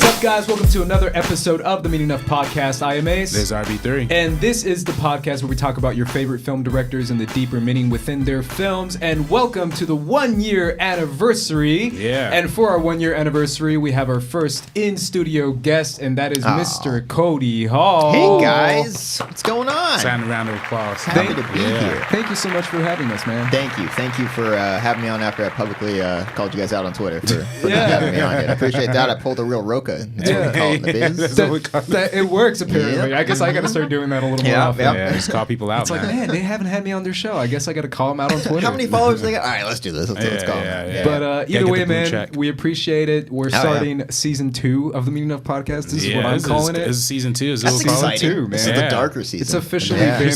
up, guys? Welcome to another episode of the Meaning Enough Podcast. I am Ace. There's RB3. And this is the podcast where we talk about your favorite film directors and the deeper meaning within their films. And welcome to the 1 year anniversary. Yeah. And for our 1 year anniversary, we have our first in-studio guest, and that is Mr. Cody Hall. Hey, guys. What's going on? Sign a round of applause. Happy to be here. Thank you so much for having us, man. Thank you. Thank you for having me on after I publicly called you guys out on Twitter for not having me on here. I appreciate that. I pulled a real Roca. That's what we call it in the biz. It works, apparently. I guess I got to start doing that a little more often. Yeah, just call people out, It's like, man, they haven't had me on their show. I guess I got to call them out on Twitter. How many followers they got? All right, let's do this. Let's call them. Yeah. But either way, man, we appreciate it. We're starting season 2 of the Meaning Enough Podcast. This is what I'm calling it. This is season 2. That's exciting. This is the darker season. It's officially been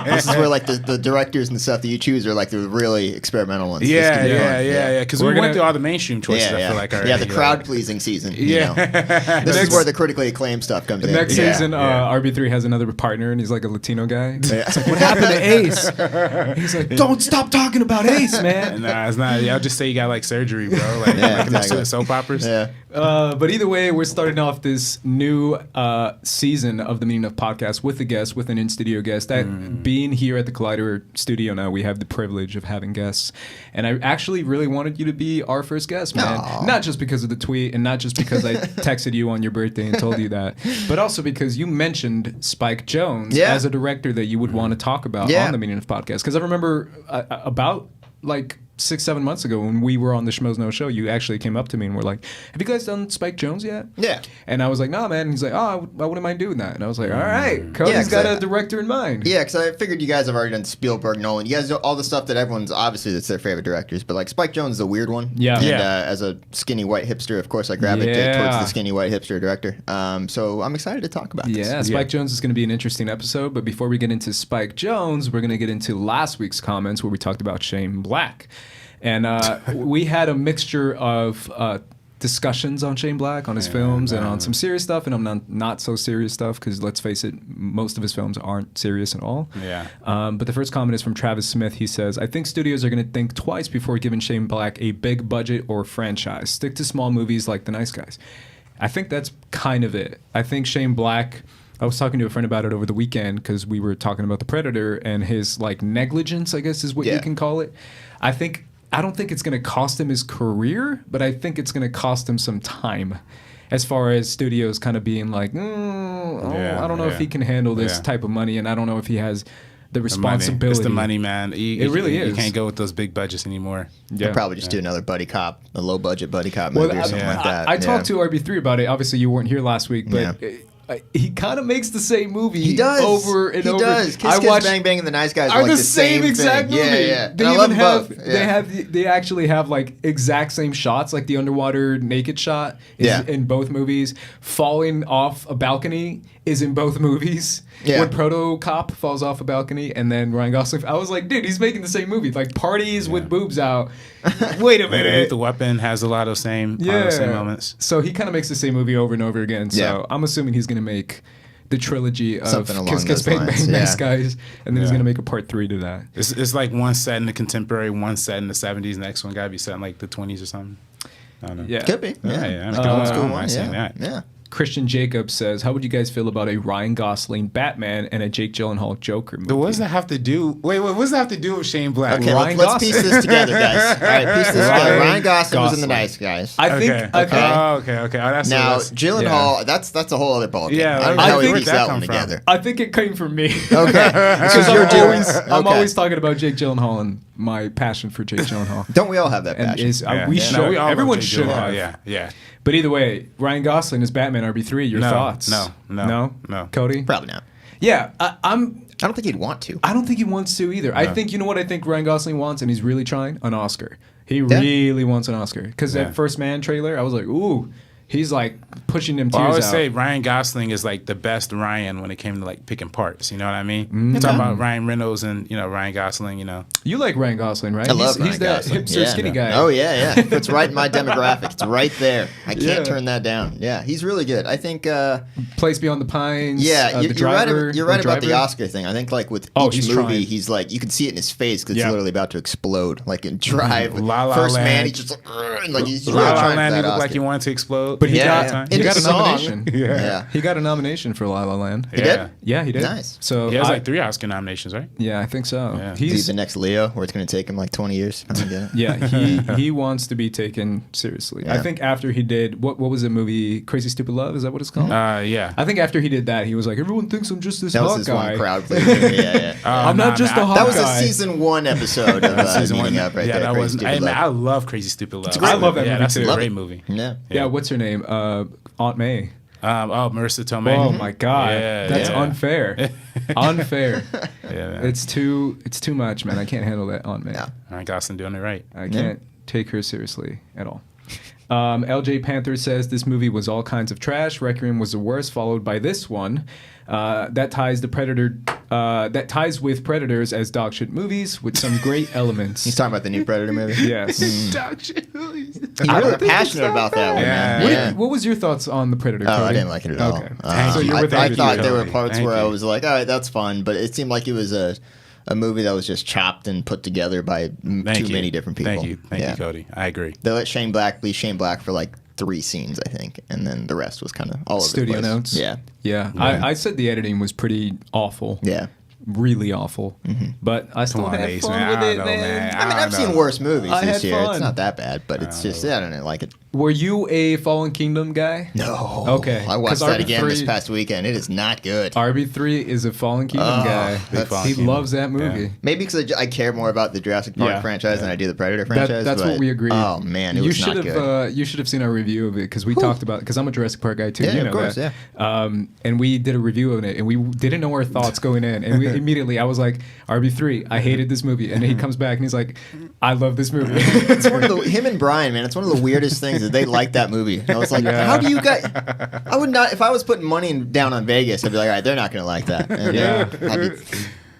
This is where like the directors and stuff that you choose are like the really experimental ones. Yeah. Because we went through all the mainstream choices. I feel like already. Yeah, the crowd pleasing season. This is where the critically acclaimed stuff comes in. Next season, RB3 has another partner, and he's like a Latino guy. It's like, what happened to Ace? He's like, don't stop talking about Ace, man. Nah, it's not. I'll just say you got like surgery, bro. Like, exactly. Soap operas. Yeah. But either way, we're starting off this new season of the Meaning Enough Podcast with a guest, with an in-studio guest. That being here at the Collider studio now, we have the privilege of having guests. And I actually really wanted you to be our first guest, man. Aww. Not just because of the tweet, and not just because I texted you on your birthday and told you that, but also because you mentioned Spike Jonze as a director that you would want to talk about on the Meaning Enough Podcast. Because I remember about like 6-7 months ago when we were on the Schmoes Know Show, you actually came up to me and were like, have you guys done Spike Jonze yet? Yeah. And I was like, nah, man. And he's like, oh, I wouldn't mind doing that. And I was like, all right, Cody's got a director in mind. Yeah, because I figured you guys have already done Spielberg, Nolan. You guys do all the stuff that everyone's, obviously, that's their favorite directors. But like Spike Jonze is a weird one. Yeah. And as a skinny white hipster, of course, I gravitate towards the skinny white hipster director. So I'm excited to talk about this. Yeah, Spike Jonze is going to be an interesting episode. But before we get into Spike Jonze, we're going to get into last week's comments where we talked about Shane Black. And we had a mixture of discussions on Shane Black, on his films, and on some serious stuff, and on not so serious stuff, because let's face it, most of his films aren't serious at all. Yeah. But the first comment is from Travis Smith. He says, I think studios are going to think twice before giving Shane Black a big budget or franchise. Stick to small movies like The Nice Guys. I think that's kind of it. I think Shane Black... I was talking to a friend about it over the weekend because we were talking about The Predator and his like negligence, I guess is what you can call it. I don't think it's going to cost him his career, but I think it's going to cost him some time as far as studios kind of being like, I don't know if he can handle this type of money, and I don't know if he has the responsibility. It's the money, man. It really is. You can't go with those big budgets anymore. They'll probably just do another buddy cop, a low-budget buddy cop movie or something like that. I talked to RB3 about it. Obviously, you weren't here last week, but... he kind of makes the same movie over and over. He does. Kiss, Bang Bang and The Nice Guys are like the same exact thing. movie. Yeah. They even have they actually have like exact same shots, like the underwater naked shot is in both movies. Falling off a balcony is in both movies. Yeah. When Proto Cop falls off a balcony, and then Ryan Gosling. I was like, dude, he's making the same movie. Like parties with boobs out. Wait a minute. The Weapon has a lot of same moments. So he kind of makes the same movie over and over again. So I'm assuming he's going to make the trilogy of Kiss, Bang, Bang, Nice Guys, and then he's going to make a part 3 to that. It's like one set in the contemporary, one set in the 70s, next one got to be set in like the 20s or something. I don't know. Yeah. Could be. I don't mind saying that. Yeah. Christian Jacobs says, how would you guys feel about a Ryan Gosling Batman and a Jake Gyllenhaal Joker movie? What does that have to do? Wait, what does that have to do with Shane Black? Okay, let's piece this together, guys. All right, piece this together. Ryan Gosling was in The Nice Guys. I think. Okay. Oh, now, Gyllenhaal, that's a whole other ballgame. Yeah, I don't know how he pieced that one together. I think it came from me. Okay. Because I'm always talking about Jake Gyllenhaal and my passion for Jake Gyllenhaal. Don't we all have that passion? Everyone should have. Yeah. But either way, Ryan Gosling is Batman RB3. Your thoughts? No. Cody? Probably not. Yeah, I don't think he'd want to. I don't think he wants to either. No. I think, you know what I think Ryan Gosling wants, and he's really trying? An Oscar. He really wants an Oscar. Because that First Man trailer, I was like, ooh. He's like pushing them tears out. I would say Ryan Gosling is like the best Ryan when it came to like picking parts. You know what I mean? You're talking about Ryan Reynolds and Ryan Gosling. You like Ryan Gosling, right? I love Ryan He's that Gosling. hipster skinny guy. Oh yeah. It's right in my demographic. It's right there. I can't turn that down. Yeah, he's really good. I think Place Beyond the Pines. Yeah, The Driver, you're right about the Oscar thing. I think like with each movie, he's like you can see it in his face because it's literally about to explode. Like in Drive, La La First Land. Man, he's just like he's really La La trying Land, for he that looked Oscar. like he wanted to explode. But he got a song. nomination. Yeah. He got a nomination for La La Land. He did? Yeah, he did. Nice. So He has like 3 Oscar nominations, right? Yeah, I think so. Yeah. He's the next Leo, where it's going to take him like 20 years. Yeah, he wants to be taken seriously. Yeah. I think after he did what was the movie Crazy Stupid Love? Is that what it's called? Yeah. I think after he did that, he was like, everyone thinks I'm just this That was hot his guy. one crowd pleaser. Yeah. I'm not just a hot guy. That was a season 1 episode of Season Meeting 1. Up right Yeah, there. that was. Crazy Stupid Man, Love. I love Crazy Stupid Love. great I love that movie That's too. a Love great it. movie. Yeah. What's her name? Aunt May. Marissa Tomei. Oh my God, Yeah, that's yeah. unfair. Unfair. Yeah, man. It's too much, man. I can't handle that Aunt May. Yeah. Ryan Gosling doing it right. I can't take her seriously at all. LJ Panther says this movie was all kinds of trash. Requiem was the worst, followed by this one. That ties with Predators as dog shit movies with some great elements. He's talking about the new Predator movie. Yes. Dog shit movies. He's really passionate about that one, man. Yeah. Yeah. What was your thoughts on the Predator? Oh, I Cody? didn't like it at all. Okay. So you're with I Andy, thought there were Cody. parts Thank where I you. was like, all right, that's fun, but it seemed like it was a movie that was just chopped and put together by too many different people. Thank you, Cody. I agree. They let Shane Black be Shane Black for like 3 scenes, I think, and then the rest was kind of all over Studio the place. notes. Yeah. Yeah. I said the editing was pretty awful. Yeah. Really awful. But I still Come on, had Ace, fun man. with I it, don't know, man. I mean, I've seen worse movies I this had year. fun. It's not that bad, but it's just, I don't like it. Were you a Fallen Kingdom guy? No. Okay. I watched 'Cause that again RB3 this past weekend. It is not good. RB3 is a Fallen Kingdom guy. Fallen He Kingdom. loves that movie. Yeah. Maybe because I care more about the Jurassic Park Yeah. franchise than I do the Predator franchise. That's but, what we agreed. Oh, man, it you was should not have good. you should have seen our review of it because we talked about because I'm a Jurassic Park guy too. Yeah, you of know course, that. And we did a review of it and we didn't know our thoughts going in and we immediately I was like RB3 I hated this movie and he comes back and he's like I love this movie. It's one of the him and Brian, man. It's one of the weirdest things that they like that movie. And I was like, how do you guys? I would not if I was putting money down on Vegas. I'd be like, all right, they're not going to like that. And,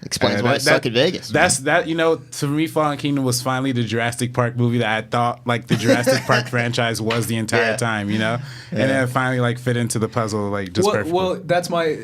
explains why I suck at Vegas. That's that. You know, to me, Fallen Kingdom was finally the Jurassic Park movie that I thought like the Jurassic Park franchise was the entire time. You know, and then it finally like fit into the puzzle like just perfectly. Well, that's my.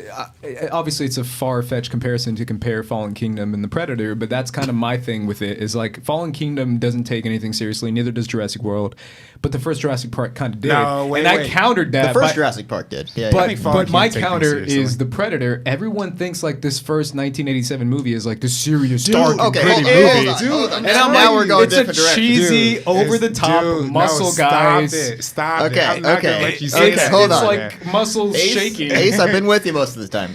Obviously, it's a far-fetched comparison to compare Fallen Kingdom and the Predator, but that's kind of my thing with it. Is like Fallen Kingdom doesn't take anything seriously, neither does Jurassic World, but the first Jurassic Park kind of did. No, wait, and wait. I countered that. The first by- Jurassic Park did. Yeah, But, think Fallen but my Kingdom takes counter things seriously. is the Predator. Everyone thinks like this first 1987 movie is like the serious, dark, okay, and gritty hold movie. on, hold on. And I'm Now like, we're going it's a different directions. cheesy, over the top Dude, muscle stop guys. It, stop it. Okay, I'm not okay. gonna let you It's, say Okay, that. hold it's on. like muscles shaking. Ace, I've been with you most of the time.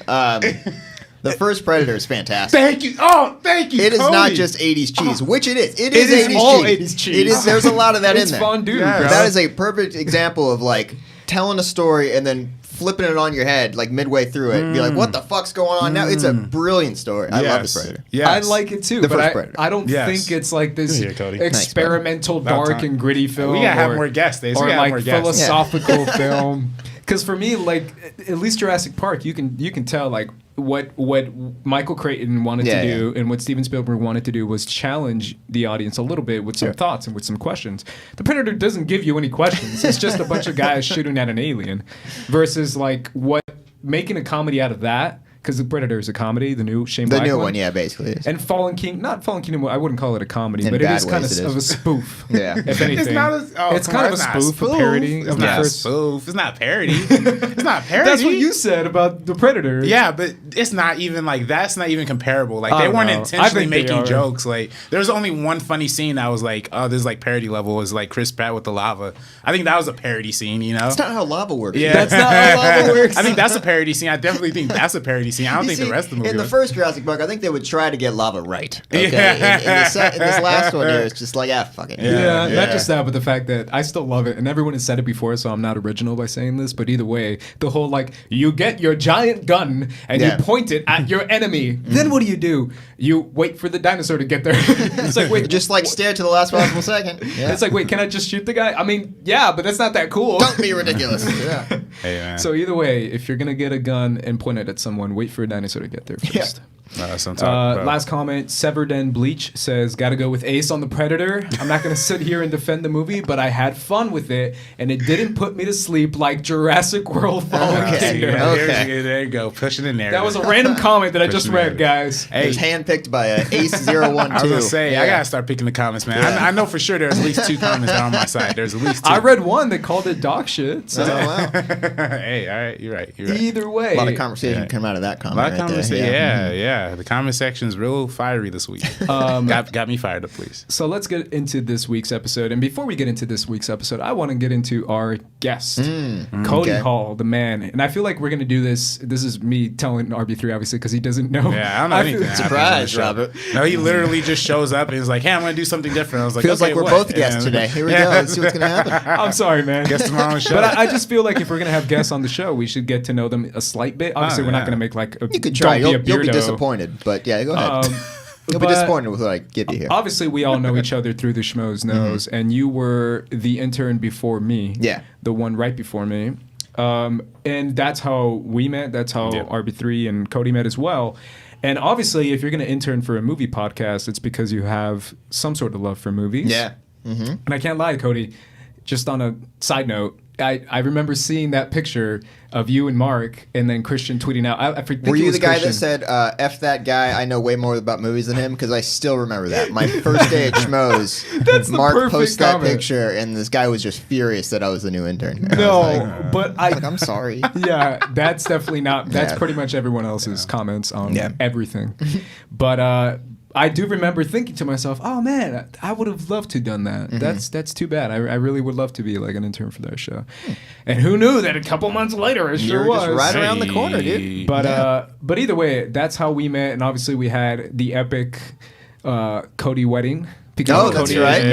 The first Predator is fantastic. Thank you. Oh, thank you. It is Cody. not just 80s cheese, which it is. It is is 80s all cheese. 80s cheese. It is. There's a lot of that It's in there. fondue, Yes. bro. That is a perfect example of like telling a story and then flipping it on your head like midway through it. Be like, what the fuck's going on now? It's a brilliant story. I love the Predator. Yes. I like it too, The but first Predator. I don't Yes. think it's like this Good here, Cody. experimental, About dark time. and gritty film. We gotta have or- more guests, Ace. We or gotta have like more guests. philosophical film. Because for me, like at least Jurassic Park, you can tell like what Michael Crichton wanted to do and what Steven Spielberg wanted to do was challenge the audience a little bit with some thoughts and with some questions. The Predator doesn't give you any questions. It's just a bunch of guys shooting at an alien versus like what making a comedy out of that. Because the Predator is a comedy, the new Shane Black The new one, yeah, basically. It is. And not Fallen Kingdom, I wouldn't call it a comedy, In but it bad is kind ways, it of is. a spoof. Yeah. If anything. It's not it's kind of a spoof, a parody It's of the not a first. spoof. It's not parody. It's not parody. That's what you said about the Predator. Yeah, but it's not even like that's not even comparable. Like I they don't weren't know. I intentionally think they making are. jokes. Like there was only one funny scene that was like, oh, this is like parody level. Was like Chris Pratt with the lava. I think that was a parody scene. You know, That's not how lava works. yeah, That's not how lava works. I think that's a parody scene. I definitely think that's a parody scene. I don't You think see, the rest of the movie. in the was. first Jurassic Park, I think they would try to get lava right. Okay, Yeah. in this last one here, it's just like, fuck it. Yeah, Yeah. not just that, but the fact that I still love it, and everyone has said it before, so I'm not original by saying this. But either way, the whole like you get your giant gun and you point it at your enemy. Then what do? You wait for the dinosaur to get there. It's like wait, Just like stare to the last possible second. Yeah. it's like wait, can I just shoot the guy? I mean, yeah, but that's not that cool. Don't be ridiculous. Yeah. Hey, man. So either way, if you're gonna get a gun and point it at someone, wait for a dinosaur to get there first. Last comment, Severed and Bleach says, gotta go with Ace on the Predator. I'm not gonna sit here and defend the movie, but I had fun with it, and it didn't put me to sleep like Jurassic World Fallen Kingdom. There you go, pushing in there. That was a random comment that I just read, guys. It was handpicked by Ace012. I was gonna say, I gotta start picking the comments, man. I know for sure there's at least 2 comments that are on my side. There's at least 2. I read one that called it dog shit. So. Oh, wow. Hey, all right, you're right. Either way. A lot of conversation come out of that comment. A lot of conversation, there. yeah. The comment section's real fiery this week. Got me fired up, please. So let's get into this week's episode. And before we get into this week's episode, I want to get into our guest, Cody Hall, the man. And I feel like we're going to do this. This is me telling RB3, obviously, because he doesn't know. Yeah, I don't know anything. Surprise, Robert. No, he literally just shows up and is like, hey, I'm going to do something different. I was like, feels okay, like we're both guests today. Here we go. Let's see what's going to happen. I'm sorry, man. Guest tomorrow on the show. But I just feel like if we're going to have guests on the show, we should get to know them a slight bit. Obviously, we're not going to make like a You could try. Don't You'll be disappointed. But yeah, go ahead. You'll be disappointed with what I give you here. Obviously, we all know each other through the Schmoes Knows, and you were the intern before me. Yeah. The one right before me. And that's how we met. That's how RB3 and Cody met as well. And obviously, if you're going to intern for a movie podcast, it's because you have some sort of love for movies. Yeah. And I can't lie, Cody, just on a side note, I remember seeing that picture of you and Mark, and then Christian tweeting out. I think Were you the guy Christian. that said, F that guy, I know way more about movies than him? Because I still remember that. My first day at Schmoes, Mark posted that picture, and this guy was just furious that I was the new intern. And but I'm sorry. Yeah, that's definitely not. That's pretty much everyone else's comments on everything. But I do remember thinking to myself, "Oh man, I would have loved to have done that. That's too bad. I really would love to be like an intern for that show." And who knew that a couple months later it sure was just right around the corner, dude. But either way, that's how we met, and obviously we had the epic Cody wedding. Oh, that's right.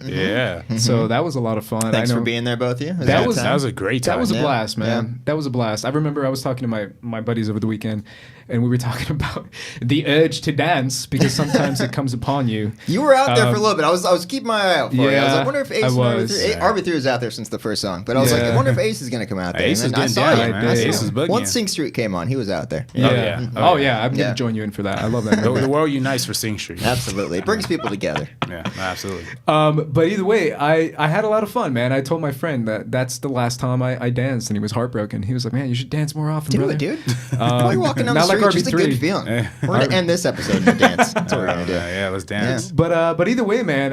Yeah. So that was a lot of fun. Thanks for being there, both of you. That was a great time. That was a blast, man. That was a blast. I remember I was talking to my buddies over the weekend, and we were talking about the urge to dance because sometimes it comes upon you. You were out there for a little bit. I was keeping my eye out for you. I was like, I wonder if Ace RB3 was out there since the first song. But I was like, I wonder if Ace is going to come out there. Ace is I saw down, man. Ace is boogieing. Once Sing Street came on, he was out there. Oh yeah. I'm going to join you in for that. I love that. The world unites for Sing Street. Absolutely. It brings people together. Yeah, absolutely. But either way, I had a lot of fun, man. I told my friend that's the last time I danced, and he was heartbroken. He was like, "Man, you should dance more often, brother." Do it, dude. While you're walking down the street, just a good feeling. We're gonna end this episode in a dance. That's what we're gonna do. Yeah, let's dance. But either way, man.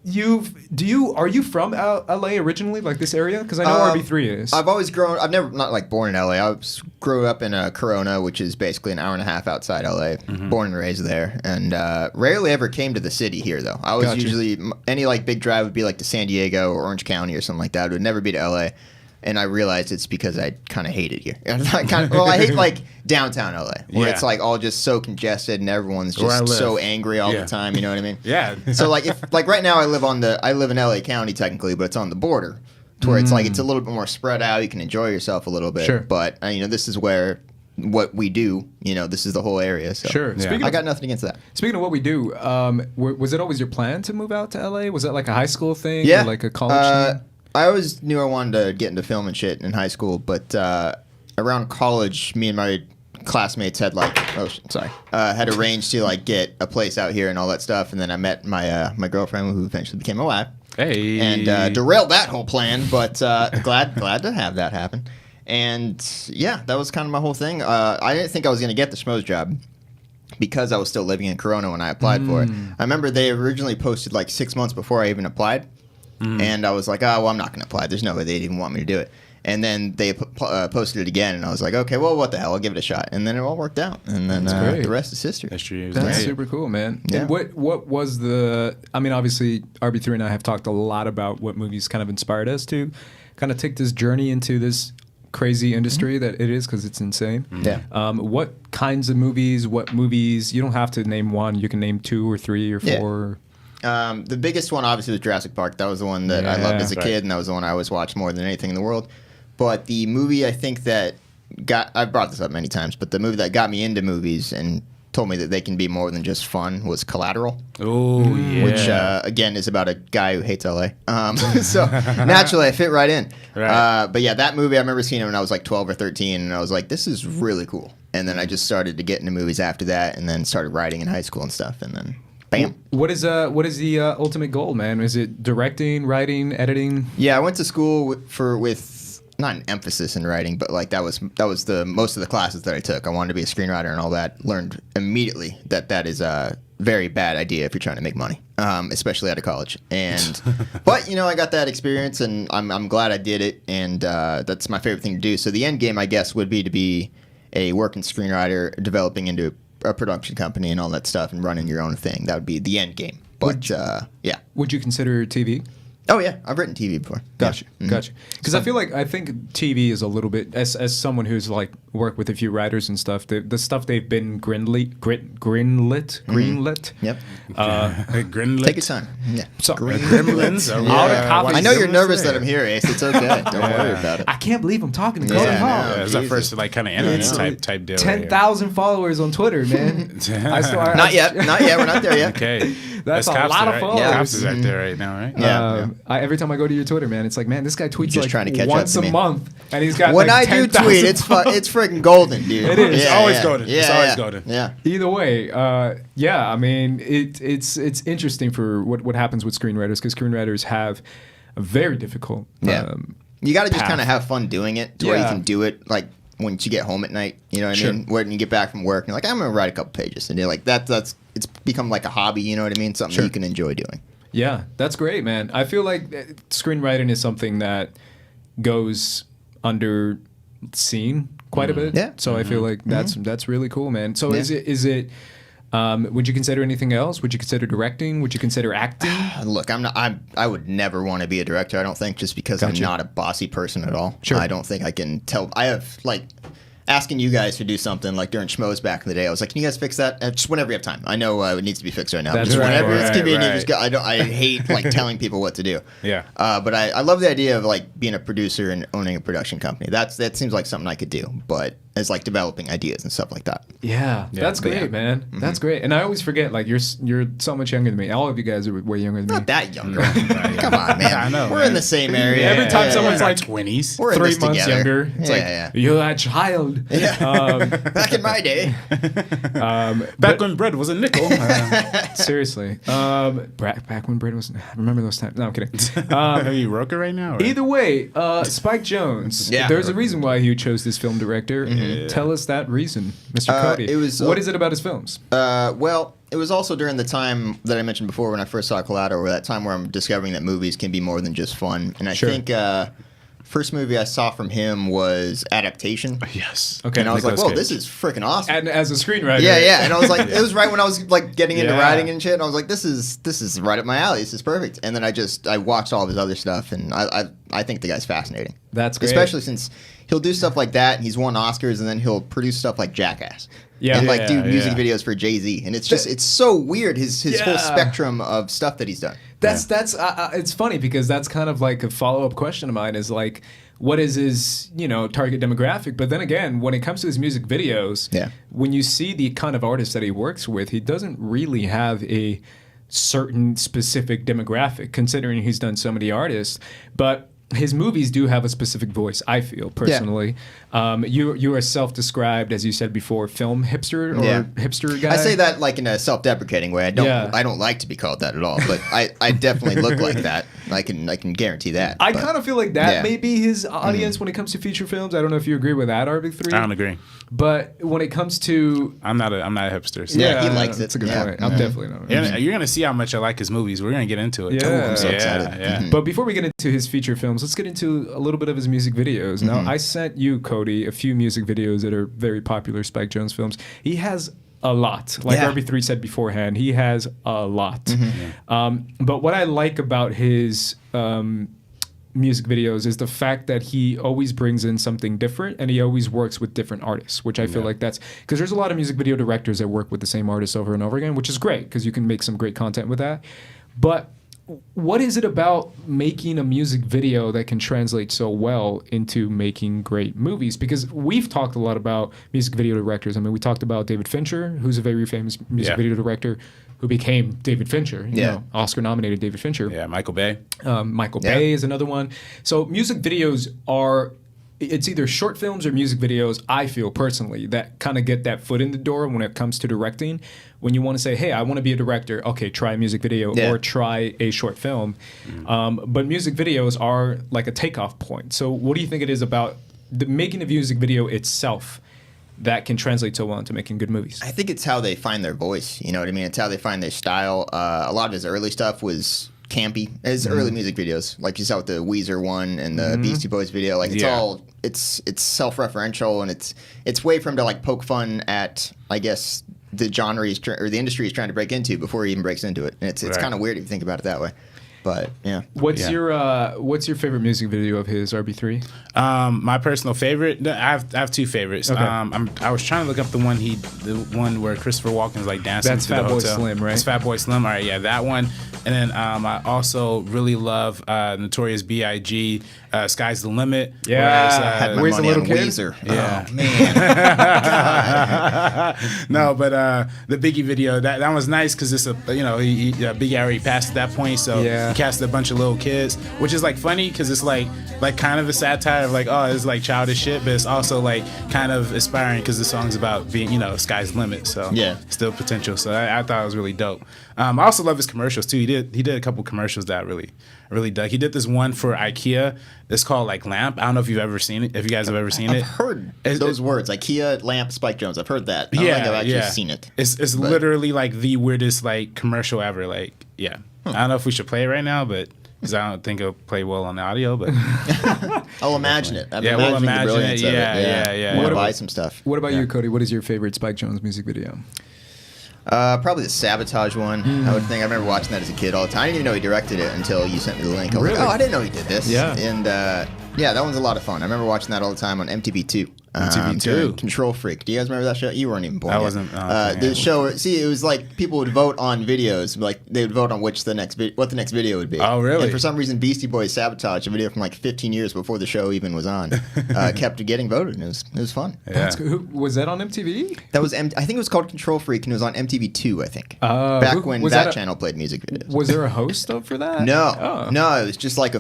Are you from LA originally, like this area? Because I know RB3 is. I've never not like born in LA. I grew up in Corona, which is basically an hour and a half outside LA. Born and raised there, and rarely ever came to the city here though. I was usually any like big drive would be like to San Diego or Orange County or something like that. It would never be to LA. And I realized it's because I kind of hate it here. I hate like downtown LA, where it's like all just so congested and everyone's just so angry all the time. You know what I mean? Yeah. So like if like right now I live in LA County technically, but it's on the border, to where it's like it's a little bit more spread out. You can enjoy yourself a little bit. Sure. But this is where what we do. This is the whole area. So sure. Yeah. I got nothing against that. Speaking of what we do, was it always your plan to move out to LA? Was that like a high school thing? Yeah. Or like a college thing? I always knew I wanted to get into film and shit in high school, but around college, me and my classmates had had arranged to like get a place out here and all that stuff, and then I met my girlfriend, who eventually became my wife. Hey. And derailed that whole plan, but glad to have that happen. And yeah, that was kind of my whole thing. I didn't think I was going to get the Schmoes job because I was still living in Corona when I applied for it. I remember they originally posted like 6 months before I even applied. And I was like, I'm not going to apply. There's no way they'd even want me to do it. And then they posted it again, and I was like, okay, well, what the hell? I'll give it a shot. And then it all worked out. And then the rest is history. That's true. That's super cool, man. Yeah. And what was obviously, RB3 and I have talked a lot about what movies kind of inspired us to kind of take this journey into this crazy industry that it is, because it's insane. Yeah. What kinds of movies, you don't have to name one. You can name 2 or 3 or 4. The biggest one, obviously, was Jurassic Park. That was the one that I loved as a kid, and that was the one I always watched more than anything in the world. But the movie I think that I've brought this up many times, but the movie that got me into movies and told me that they can be more than just fun was Collateral. Oh, yeah. Which, again, is about a guy who hates LA. So naturally, I fit right in. Right. But yeah, that movie, I remember seeing it when I was like 12 or 13, and I was like, this is really cool. And then I just started to get into movies after that, and then started writing in high school and stuff, and then bam. What is the ultimate goal, man? Is it directing, writing, editing? Yeah, I went to school with not an emphasis in writing, but like that was the most of the classes that I took. I wanted to be a screenwriter and all that. Learned immediately that is a very bad idea if you're trying to make money, especially out of college. And but I got that experience, and I'm glad I did it, and that's my favorite thing to do. So the end game, I guess, would be to be a working screenwriter, developing into a production company and all that stuff, and running your own thing. That would be the end game. But yeah. Would you consider TV? Oh yeah, I've written TV before. Gotcha, Yeah. gotcha. Because I think TV is a little bit, as someone who's like worked with a few writers and stuff, the stuff they've been greenlit. Yep. Grinlet. Take your time. Yeah. So, Gremlins. All the copies. I know you're Gremlins nervous there. that I'm here, Ace. It's okay. Don't worry about it. I can't believe I'm talking to Yeah, Cody Hall. no. Yeah, it's our Jesus. first like kind of internet type deal. 10,000 followers on Twitter, man. Not yet. We're not there yet. Okay. That's a Cops lot of right? followers. Yeah, Cops is out there right now, right? Yeah. Every time I go to your Twitter, man, it's like, man, this guy tweets Just like trying to catch once up to a me. month, and he's got When like I do 10,000 tweet, it's freaking golden, dude. It is. It's always golden. It's always golden. Yeah. Either way, yeah, I mean, it's interesting for what happens with screenwriters, because screenwriters have a very difficult. Yeah. You got to just path. kind of have fun doing it to where you Yeah. can do it like once you get home at night. You know what Sure. I mean? When you get back from work, and you're like, I'm gonna write a couple pages, and you're like, that's it's become like a hobby. You know what I mean? Something Sure. you can enjoy doing. Yeah, that's great, man. I feel like screenwriting is something that goes under seen quite a bit. Yeah. So I feel like that's really cool, man. So Yeah. is it would you consider anything else? Would you consider directing? Would you consider acting? Look, I would never want to be a director. I don't think, just because Gotcha. I'm not a bossy person at all. Sure. I don't think I can tell. I have like asking you guys to do something like during Schmoes back in the day. I was like, can you guys fix that? Just whenever you have time. I know it needs to be fixed right now. That's Just right, whenever it's right, convenient. right. Just go. I hate like telling people what to do. Yeah. But I love the idea of like being a producer and owning a production company. That seems like something I could do. But as like developing ideas and stuff like that. Yeah, that's but great, yeah. man. That's great. And I always forget, like, you're so much younger than me. All of you guys are way younger than me. Not that younger. Come on, man. I know, We're man. in the same area. Every time Yeah, someone's yeah. like 20s. We're in 3 this months together. younger, it's like, Yeah. you're a child. Back in my day. Back when bread was a nickel. Seriously. Back when bread was... I remember those times. No, I'm kidding. Are you Roker right now? or- Either way, Spike Jonze. Yeah. There's a reason why you chose this film director. Tell us that reason, Mr. Cody. it was, what is it about his films? Well, it was also during the time that I mentioned before when I first saw Collateral, or that time where I'm discovering that movies can be more than just fun. And I Sure. think first movie I saw from him was Adaptation. Yes. Okay. And I was like, Nicolas whoa, this is freaking awesome. And as a screenwriter. Yeah. And I was like, it was right when I was like getting into Yeah. writing and shit. And I was like, this is right up my alley. This is perfect. And then I watched all of his other stuff, and I think the guy's fascinating. That's great. Especially since he'll do stuff like that, and he's won Oscars, and then he'll produce stuff like Jackass. Yeah. And like do Yeah, music yeah. videos for Jay-Z. And it's so weird, his whole Yeah. spectrum of stuff that he's done. That's it's funny because that's kind of like a follow-up question of mine is like, what is his target demographic? But then again, when it comes to his music videos, Yeah. when you see the kind of artists that he works with, he doesn't really have a certain specific demographic, considering he's done so many artists. But his movies do have a specific voice, I feel, personally. You are self-described, as you said before, film hipster or Yeah. hipster guy. I say that like in a self-deprecating way. I don't Yeah. I don't like to be called that at all, but I definitely look like that. I can guarantee that. I but- kind of feel like that Yeah. may be his audience when it comes to feature films. I don't know if you agree with that, RB3. I don't agree. But when it comes to... I'm not a hipster. So. Yeah, he likes it. That's a good Yeah. point. I'm definitely not. You're gonna see how much I like his movies. We're gonna get into it. Yeah. I'm so yeah, excited. yeah. Mhm. But before we get into his feature films, let's get into a little bit of his music videos. Now, I sent you, Cody, a few music videos that are very popular Spike Jonze films. He has a lot. Like Yeah. RB3 said beforehand, he has a lot. But what I like about his music videos is the fact that he always brings in something different, and he always works with different artists, which I feel like that's... Because there's a lot of music video directors that work with the same artists over and over again, which is great because you can make some great content with that. But what is it about making a music video that can translate so well into making great movies? Because we've talked a lot about music video directors. I mean, we talked about David Fincher, who's a very famous music video director who became David Fincher, you know, Oscar-nominated David Fincher. Yeah, Michael Bay. Michael Bay is another one. So music videos are... It's either short films or music videos, I feel personally, that kind of get that foot in the door when it comes to directing. When you want to say, hey, I want to be a director, okay, try a music video or try a short film. But music videos are like a takeoff point. So what do you think it is about making a music video itself that can translate so well into making good movies? I think it's how they find their voice. You know what I mean? It's how they find their style. A lot of his early stuff was campy. His early music videos, like you saw with the Weezer one and the Beastie Boys video, like it's all it's self-referential, and it's way for him to like poke fun at, I guess, the genre or the industry he's trying to break into before he even breaks into it. And it's kind of weird if you think about it that way. But yeah. What's your favorite music video of his, RB3? My personal favorite, I have two favorites. Okay. I was trying to look up the one where Christopher Walken's like dancing. That's through the Fatboy hotel. Slim, right? It's Fatboy Slim. All right, yeah, that one. And then I also really love Notorious B.I.G. Sky's the Limit. Yeah. Had my Where's the money little on kid? Weezer. Yeah. Oh, man. No, but the Biggie video, that was nice because it's Biggie already passed at that point, so he casted a bunch of little kids, which is like funny because it's like kind of a satire of like, oh, it's like childish shit, but it's also like kind of inspiring because the song's about being, sky's the limit, so still potential. So I thought it was really dope. I also love his commercials too. He did a couple commercials that I really dug. He did this one for IKEA. It's called like Lamp. I don't know if you've ever seen it. If you guys have ever seen it, I've heard those words, IKEA, lamp, Spike Jonze. I've heard that. I don't think I've actually seen it. It's literally like the weirdest like commercial ever. Like, I don't know if we should play it right now, but because I don't think it'll play well on the audio. But I'll imagine it. We'll imagine it. Yeah. I want to buy some stuff. What about you, Cody? What is your favorite Spike Jonze music video? Probably the Sabotage one. I would think. I remember watching that as a kid all the time. I didn't even know he directed it until you sent me the link. I was like, oh, I didn't know he did this. Yeah. And that one's a lot of fun. I remember watching that all the time on MTV2. MTV2. Control Freak. Do you guys remember that show? You weren't even born. I yet. wasn't. The show. See, it was like people would vote on videos. Like they would vote on what the next video would be. Oh, really? And for some reason, Beastie Boys Sabotage, a video from like 15 years before the show even was on, kept getting voted. And it was fun. Yeah. That's good. Was that on MTV? That was I think it was called Control Freak, and it was on MTV2. I think back when that channel played music videos. Was there a host up for that? No, it was just like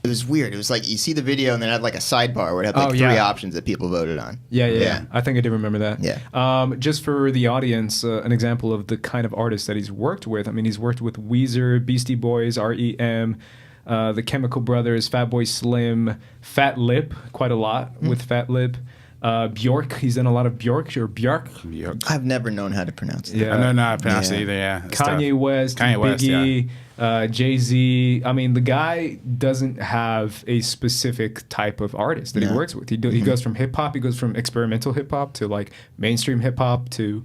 it was weird. It was like you see the video and then it had like a sidebar where it had like three options that people voted on. Yeah. I think I did remember that. Yeah. Just for the audience, an example of the kind of artists that he's worked with. I mean, he's worked with Weezer, Beastie Boys, R.E.M., the Chemical Brothers, Fatboy Slim, Fat Lip, quite a lot with Fat Lip. Bjork, he's done a lot of Bjork. I've never known how to pronounce it. I don't know how to pronounce it either. Yeah, Kanye West, Biggie, Jay-Z. I mean, the guy doesn't have a specific type of artist that he works with. He goes from hip hop, he goes from experimental hip hop to like mainstream hip hop to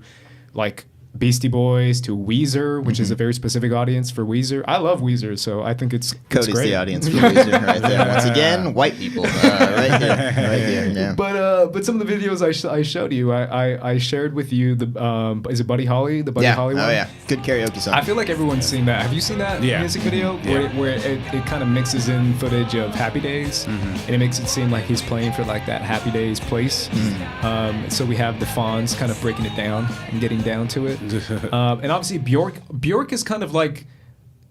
like Beastie Boys to Weezer, which is a very specific audience for Weezer. I love Weezer, so I think it's Cody's great. the audience for Weezer right there. Once again, white people right here. Yeah. But some of the videos I showed you, I shared with you the is it Buddy Holly, the Buddy Holly one? Oh yeah, good karaoke song. I feel like everyone's seen that. Have you seen that music video where it kind of mixes in footage of Happy Days and it makes it seem like he's playing for like that Happy Days place. So we have the Fonz kind of breaking it down and getting down to it. And obviously Bjork is kind of like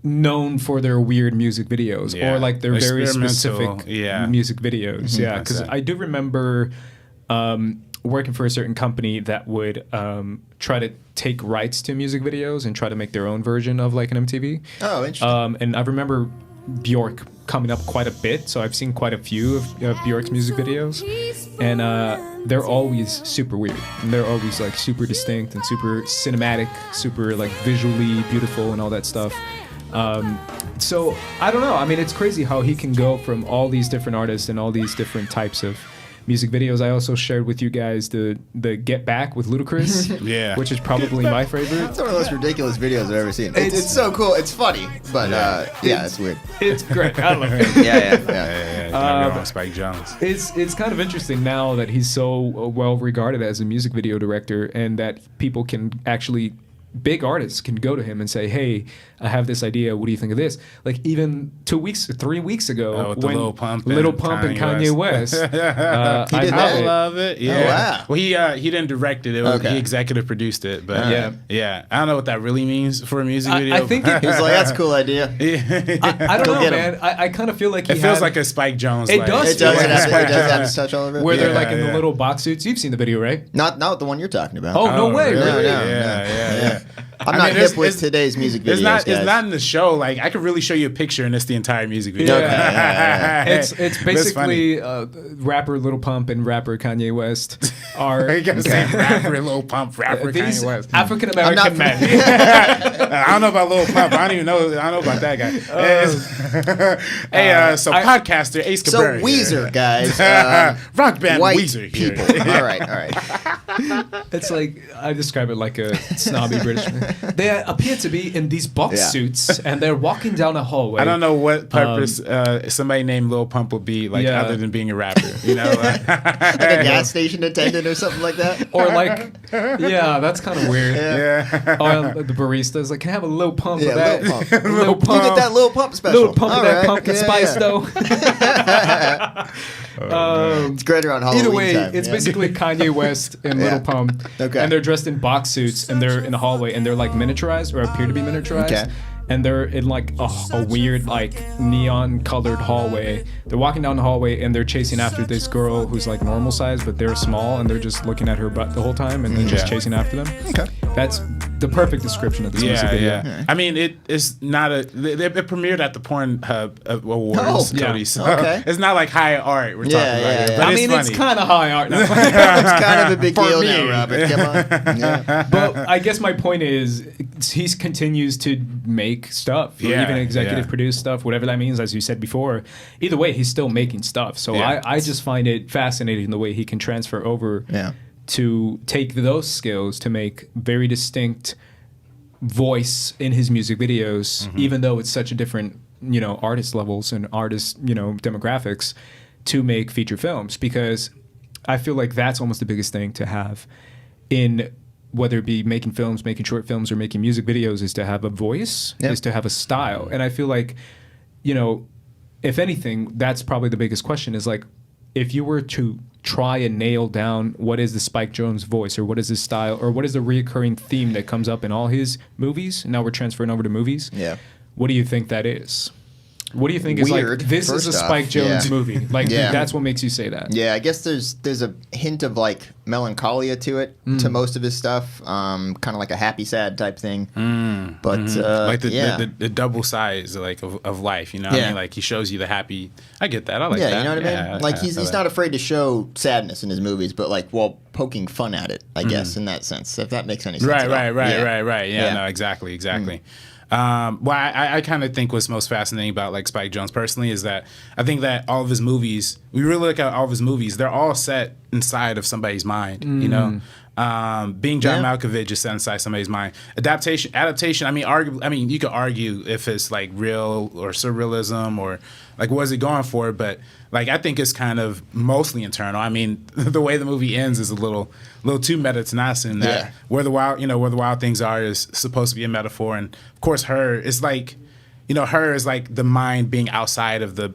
known for their weird music videos or like their very specific music videos. Yeah, because I do remember working for a certain company that would try to take rights to music videos and try to make their own version of like an MTV. Oh, interesting. And I remember Bjork coming up quite a bit, so I've seen quite a few of Bjork's music videos, and they're always super weird. And they're always like super distinct and super cinematic, super like visually beautiful and all that stuff. So I don't know. I mean, it's crazy how he can go from all these different artists and all these different types of music videos. I also shared with you guys the Get Back with Ludacris, which is probably my favorite. It's one of the most ridiculous videos I've ever seen. It's so cool. It's funny, but it's weird. It's great. I love it. Yeah. Spike Jonze. It's kind of interesting now that he's so well regarded as a music video director, and that people can actually big artists can go to him and say, "Hey, I have this idea. What do you think of this?" Like even 3 weeks ago, when Lil Pump and Kanye West. I love it. Yeah. Oh, wow. Well, he didn't direct it. He executive produced it. But yeah. I don't know what that really means for a music video. I think he's like, that's a cool idea. I don't know, man. I kind of feel like it feels like a Spike Jonze. It does. It does have his touch all over it. Where they're like in the little box suits. You've seen the video, right? Not the one you're talking about. Oh, no way. Really? Really? Yeah. I'm not hip with today's music videos, guys. It's not in the show. Like, I could really show you a picture and it's the entire music video. Yeah. It's basically rapper Lil Pump and rapper Kanye West are... You gotta say rapper Lil Pump, rapper Kanye West. African-American men. I don't know about Lil Pump. I don't know about that guy. Podcaster Ace Cabrera. So Weezer, guys. Rock band white Weezer here. People. All right. It's like, I describe it like a snobby British man. They appear to be in these box suits, and they're walking down a hallway. I don't know what purpose somebody named Lil Pump would be, like, other than being a rapper. You know, like a gas station attendant or something like that. Or like, that's kind of weird. Yeah. Or the barista's like, can I have a Lil Pump of that? Lil Pump. Lil Pump. You get that Lil Pump special. Lil Pump of that pumpkin spice though. It's great around Halloween Either way, time. it's basically Kanye West and Lil Pump, and they're dressed in box suits, and they're in the hallway, and they're like miniaturized or appear to be miniaturized. And they're in like a weird like neon colored hallway. They're walking down the hallway and they're chasing after this girl who's like normal size, but they're small, and they're just looking at her butt the whole time, and they're just chasing after them. That's the perfect description of this music video. I mean, it's not it premiered at the Pornhub Awards, Cody. So it's not like high art we're talking about here. But I mean, it's kind of high art now. It's kind of a big deal now, Robert. Come on. But I guess my point is, he continues to make stuff, or even executive produce stuff, whatever that means, as you said before. Either way, he's still making stuff. So I just find it fascinating the way he can transfer over to take those skills to make very distinct voice in his music videos, even though it's such a different, artist levels and artist, demographics, to make feature films. Because I feel like that's almost the biggest thing to have in, whether it be making films, making short films, or making music videos, is to have a voice, is to have a style. And I feel like, if anything, that's probably the biggest question, is like, if you were to try and nail down what is the Spike Jonze voice, or what is his style, or what is the reoccurring theme that comes up in all his movies, now we're transferring over to movies, what do you think that is? What do you think Weird, is like, this is a Spike Jonze movie? Like, that's what makes you say that. Yeah, I guess there's a hint of like melancholia to it, to most of his stuff. Kind of like a happy, sad type thing. But like the double sides like of life, what I mean? Like, he shows you the happy. I get that. I like that. You know what I mean? Like, he's not afraid to show sadness in his movies, but like, while poking fun at it, I guess, in that sense, if that makes any sense. Right. Yeah, no, exactly. Well, I kind of think what's most fascinating about like Spike Jonze personally is that I think that all of his movies, we really look at all of his movies, they're all set inside of somebody's mind, Being John Malkovich is set inside somebody's mind. Adaptation. I mean, you could argue if it's like real or surrealism or like what is it going for, but like I think it's kind of mostly internal. I mean, the way the movie ends is a little too meta to not assume that where the wild things are is supposed to be a metaphor, and of course her is like, her is like the mind being outside of the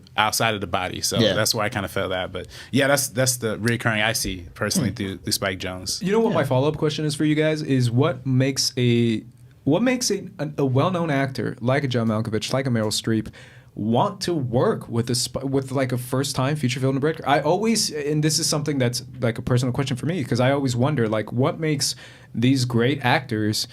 body. So that's why I kind of felt that. But that's the reoccurring I see personally through Spike Jonze. You know what my follow-up question is for you guys is what makes a well-known actor like a John Malkovich, like a Meryl Streep, want to work with like a first-time feature film director? I always, and this is something that's like a personal question for me, because I always wonder, like, what makes these great actors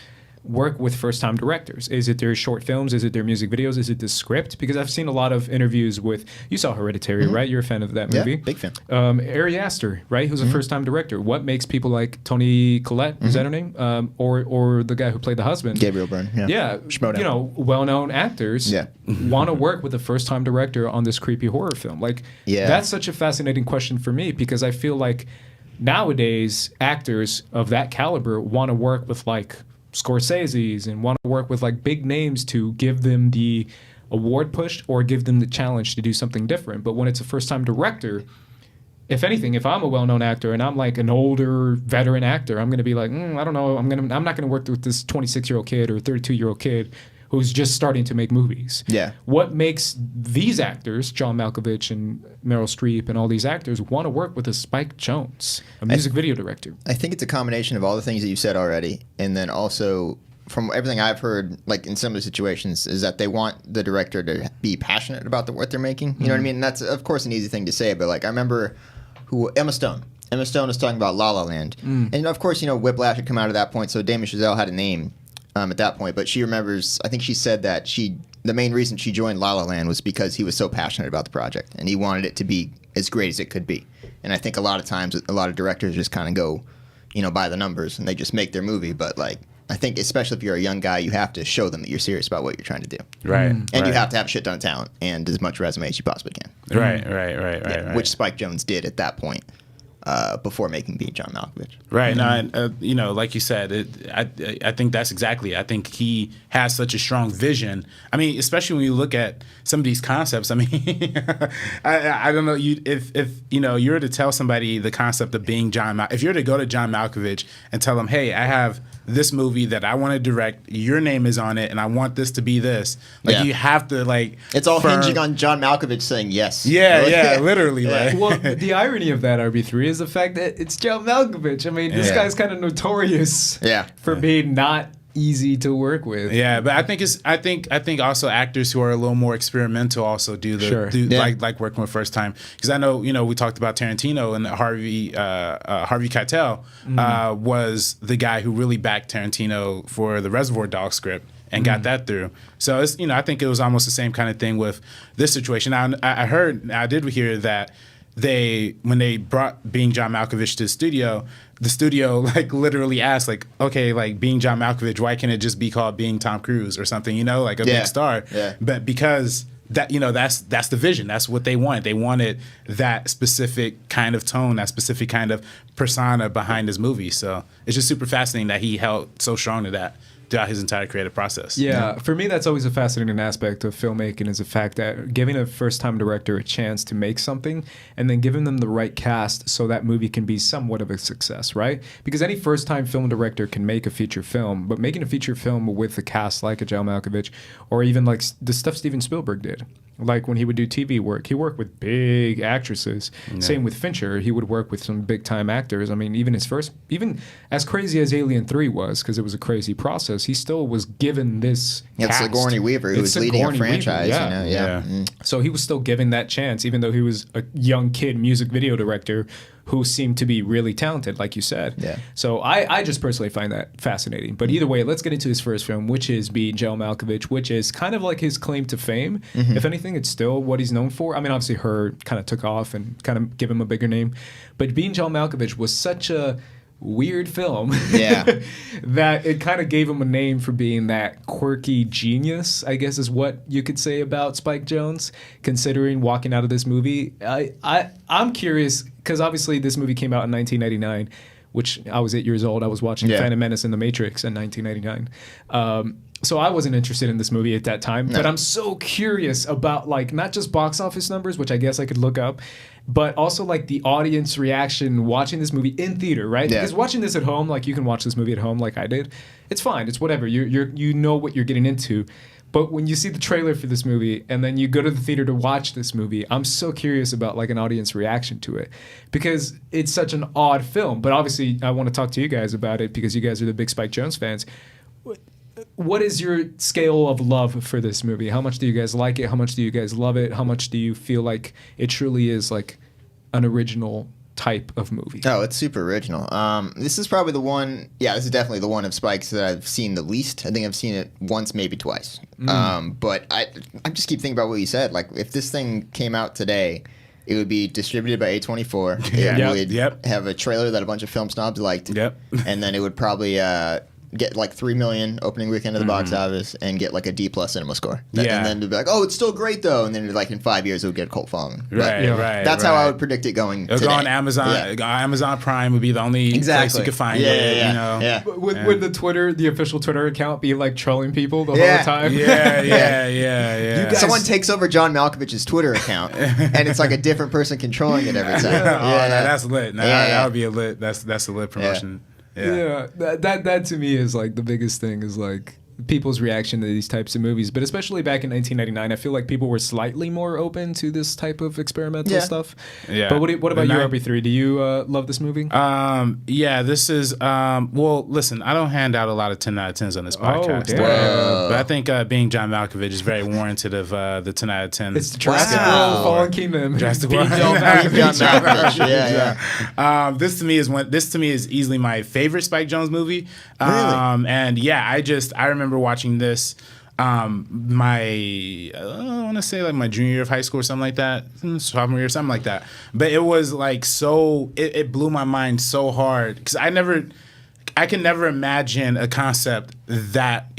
work with first-time directors? Is it their short films? Is it their music videos? Is it the script? Because I've seen a lot of interviews with, you saw Hereditary, right? You're a fan of that movie. Yeah, big fan. Ari Aster, right? Who's a first-time director. What makes people like Toni Collette, is that her name? Or the guy who played the husband. Gabriel Byrne, Shimoda. Well-known actors want to work with a first-time director on this creepy horror film. Like, that's such a fascinating question for me, because I feel like nowadays actors of that caliber want to work with like Scorsese's and want to work with like big names to give them the award push or give them the challenge to do something different. But when it's a first-time director, if anything, if I'm a well-known actor and I'm like an older veteran actor, I'm gonna be like, I don't know, I'm not gonna work with this 26-year-old kid or 32-year-old kid who's just starting to make movies. Yeah. What makes these actors, John Malkovich and Meryl Streep and all these actors, want to work with a Spike Jonze, a music video director? I think it's a combination of all the things that you said already, and then also from everything I've heard, like in similar situations, is that they want the director to be passionate about what they're making. You know what I mean? And that's, of course, an easy thing to say, but like I remember Emma Stone. Emma Stone was talking about La La Land. And of course, Whiplash had come out at that point, so Damien Chazelle had a name at that point, but she remembers, I think she said that the main reason she joined La La Land was because he was so passionate about the project and he wanted it to be as great as it could be. And I think a lot of times a lot of directors just kind of go, by the numbers and they just make their movie. But like, I think especially if you're a young guy, you have to show them that you're serious about what you're trying to do. Right. And you have to have a shit ton of talent and as much resume as you possibly can. Right. Which Spike Jonze did at that point. Before making Being John Malkovich. Right. No, like you said, I think that's exactly it. I think he has such a strong vision. I mean, especially when you look at some of these concepts. I mean, I don't know. If you were to tell somebody the concept of being if you were to go to John Malkovich and tell him, hey, I have this movie that I want to direct, your name is on it, and I want this to be this. Like you have to it's all hinging on John Malkovich saying yes. Yeah, literally. Yeah. Well, the irony of that, RB3, is the fact that it's John Malkovich. I mean, this guy's kind of notorious for being not easy to work with. Yeah, but I think also actors who are a little more experimental also like working with first time, because I know we talked about Tarantino, and Harvey Keitel was the guy who really backed Tarantino for the Reservoir Dogs script and got that through. So it's I think it was almost the same kind of thing with this situation. I did hear that when they brought Being John Malkovich to the studio literally asked okay, Being John Malkovich, why can't it just be called Being Tom Cruise or something, like a big star? Yeah. But because that that's the vision. That's what they wanted. They wanted that specific kind of tone, that specific kind of persona behind his movie. So it's just super fascinating that he held so strong to that throughout his entire creative process. Yeah, for me, that's always a fascinating aspect of filmmaking, is the fact that giving a first-time director a chance to make something and then giving them the right cast so that movie can be somewhat of a success, right? Because any first-time film director can make a feature film, but making a feature film with a cast like a John Malkovich, or even like the stuff Steven Spielberg did, like when he would do TV work, he worked with big actresses. Yeah. Same with Fincher, he would work with some big-time actors. I mean, even as crazy as Alien 3 was, because it was a crazy process, he still was given this cast. It's Sigourney Weaver, who was leading a franchise. So he was still given that chance, even though he was a young kid music video director who seemed to be really talented, like you said. Yeah. So I just personally find that fascinating. But either way, let's get into his first film, which is Being John Malkovich, which is kind of like his claim to fame. Mm-hmm. If anything, it's still what he's known for. I mean, obviously Her kind of took off and kind of give him a bigger name. But Being John Malkovich was such a weird film that it kind of gave him a name for being that quirky genius, I guess is what you could say about Spike Jonze, considering walking out of this movie. I'm curious, because obviously this movie came out in 1999, which I was 8 years old. I was watching Phantom Menace and The Matrix in 1999. So I wasn't interested in this movie at that time, but I'm so curious about not just box office numbers, which I guess I could look up, but also the audience reaction watching this movie in theater, right? Yeah. Because watching this at home, you can watch this movie at home like I did, it's fine, it's whatever. You know what you're getting into. But when you see the trailer for this movie and then you go to the theater to watch this movie, I'm so curious about an audience reaction to it, because it's such an odd film. But obviously I want to talk to you guys about it because you guys are the big Spike Jonze fans. What is your scale of love for this movie? How much do you guys like it? How much do you guys love it? How much do you feel like it truly is an original type of movie? Oh, it's super original. This is probably the one. Yeah, this is definitely the one of Spike's that I've seen the least. I think I've seen it once, maybe twice. But I just keep thinking about what you said. If this thing came out today, it would be distributed by A24. It would have a trailer that a bunch of film snobs liked. Yep. And then it would probably get like 3 million opening weekend of the box office and get like a D+ cinema score. And then they'd be like, oh, it's still great though. And then like in 5 years it would get a cult following. Right. That's how I would predict it going. It'll go on Amazon. Amazon Prime would be the only place you could find it. You know? Would the official Twitter account be like trolling people the whole time? Yeah. Someone takes over John Malkovich's Twitter account, and it's like a different person controlling it every time. That's lit. That would be a lit. That's a lit promotion. That to me is like the biggest thing is like people's reaction to these types of movies, but especially back in 1999, I feel like people were slightly more open to this type of experimental stuff. But what about you, RB3? Do you love this movie? This is well, listen, I don't hand out a lot of 10 out of 10s on this podcast. But I think being John Malkovich is very warranted of the 10 out of 10. It's the Jurassic World Fallen Kingdom. Jurassic World. John Malkovich. This to me is easily my favorite Spike Jonze movie. Really? And I remember watching this I want to say like my junior year of high school or something like that, sophomore year or something like that. But it was like it blew my mind so hard because I can never imagine a concept that,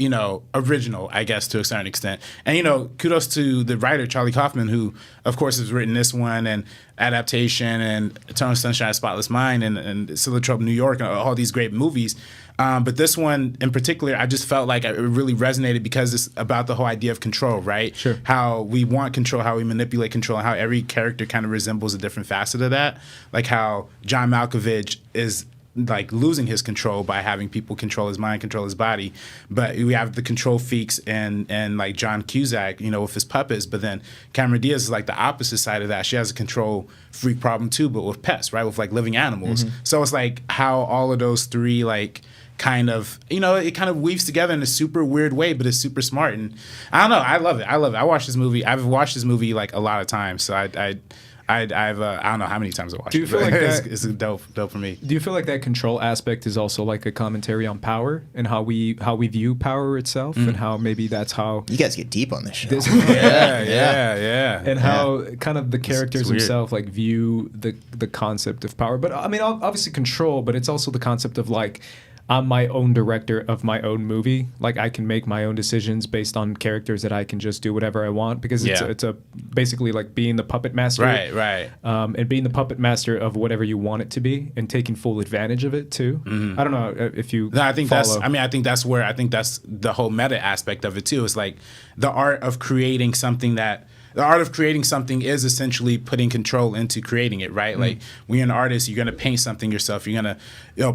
original, I guess, to a certain extent. And, kudos to the writer, Charlie Kaufman, who, of course, has written this one and Adaptation and Eternal Sunshine of Spotless Mind and Cinetrope New York and all these great movies. But this one in particular, I just felt like it really resonated because it's about the whole idea of control, right? Sure. How we want control, how we manipulate control, and how every character kind of resembles a different facet of that. Like how John Malkovich is like losing his control by having people control his mind, control his body. But we have the control freaks and like John Cusack, with his puppets. But then Cameron Diaz is like the opposite side of that. She has a control freak problem too, but with pets, right? With like living animals. Mm-hmm. So it's like how all of those three like kind of, it kind of weaves together in a super weird way, but it's super smart. And I don't know, I love it. I've watched this movie like a lot of times. So I don't know how many times I watched it. Do you feel like that, it's dope for me. Do you feel like that control aspect is also like a commentary on power and how we view power itself and how maybe that's how you guys get deep on this show. Yeah. And how kind of the characters themselves like view the concept of power. But I mean, obviously control, but it's also the concept of like, I'm my own director of my own movie. Like I can make my own decisions based on characters that I can just do whatever I want because it's a basically like being the puppet master, right, and being the puppet master of whatever you want it to be and taking full advantage of it too. Mm-hmm. I don't know if you. No, I think that's the whole meta aspect of it too. It's like the art of creating something that. The art of creating something is essentially putting control into creating it, right? Like when you're an artist, you're gonna paint something yourself. You're gonna,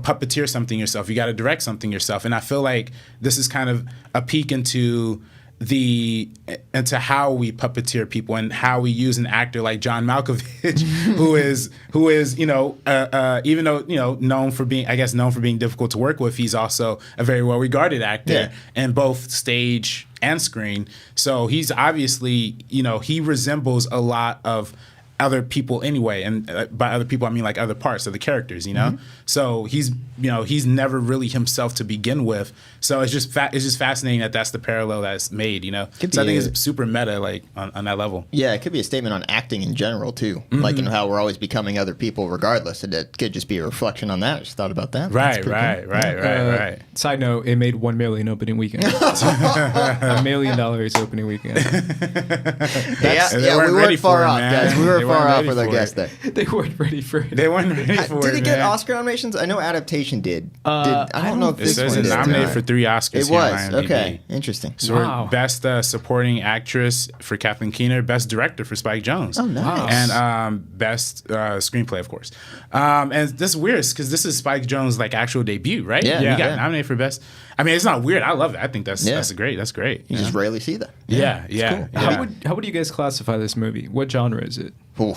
puppeteer something yourself. You got to direct something yourself. And I feel like this is kind of a peek into how we puppeteer people and how we use an actor like John Malkovich, who is even though known for being difficult to work with, he's also a very well regarded actor in both stage and screen. So he's obviously, he resembles a lot of other people anyway, and by other people I mean like other parts of the characters, So he's never really himself to begin with. So it's just fascinating that that's the parallel that's made, So I think it's super meta, like on that level. Yeah, it could be a statement on acting in general too, like in how we're always becoming other people regardless, and it could just be a reflection on that. I just thought about that. Right. Side note: it made $1 million opening weekend. $1 million opening weekend. We weren't far off, guys. We were far off with our guest there. They weren't ready for it. They weren't ready for it. Did it get Oscar nominations? I know Adaptation did. I don't know if this one did. It says nominated for 3 Oscars. It was. Okay. Interesting. So Best Supporting Actress for Kathleen Keener, Best Director for Spike Jonze. Oh, nice. And Best Screenplay, of course. And this is weird because this is Spike Jonze's like actual debut, right? Yeah. He got nominated for Best. I mean, it's not weird. I love it. I think that's great. That's great. You just rarely see that. Yeah. Cool. How would you guys classify this movie? What genre is it? Ooh.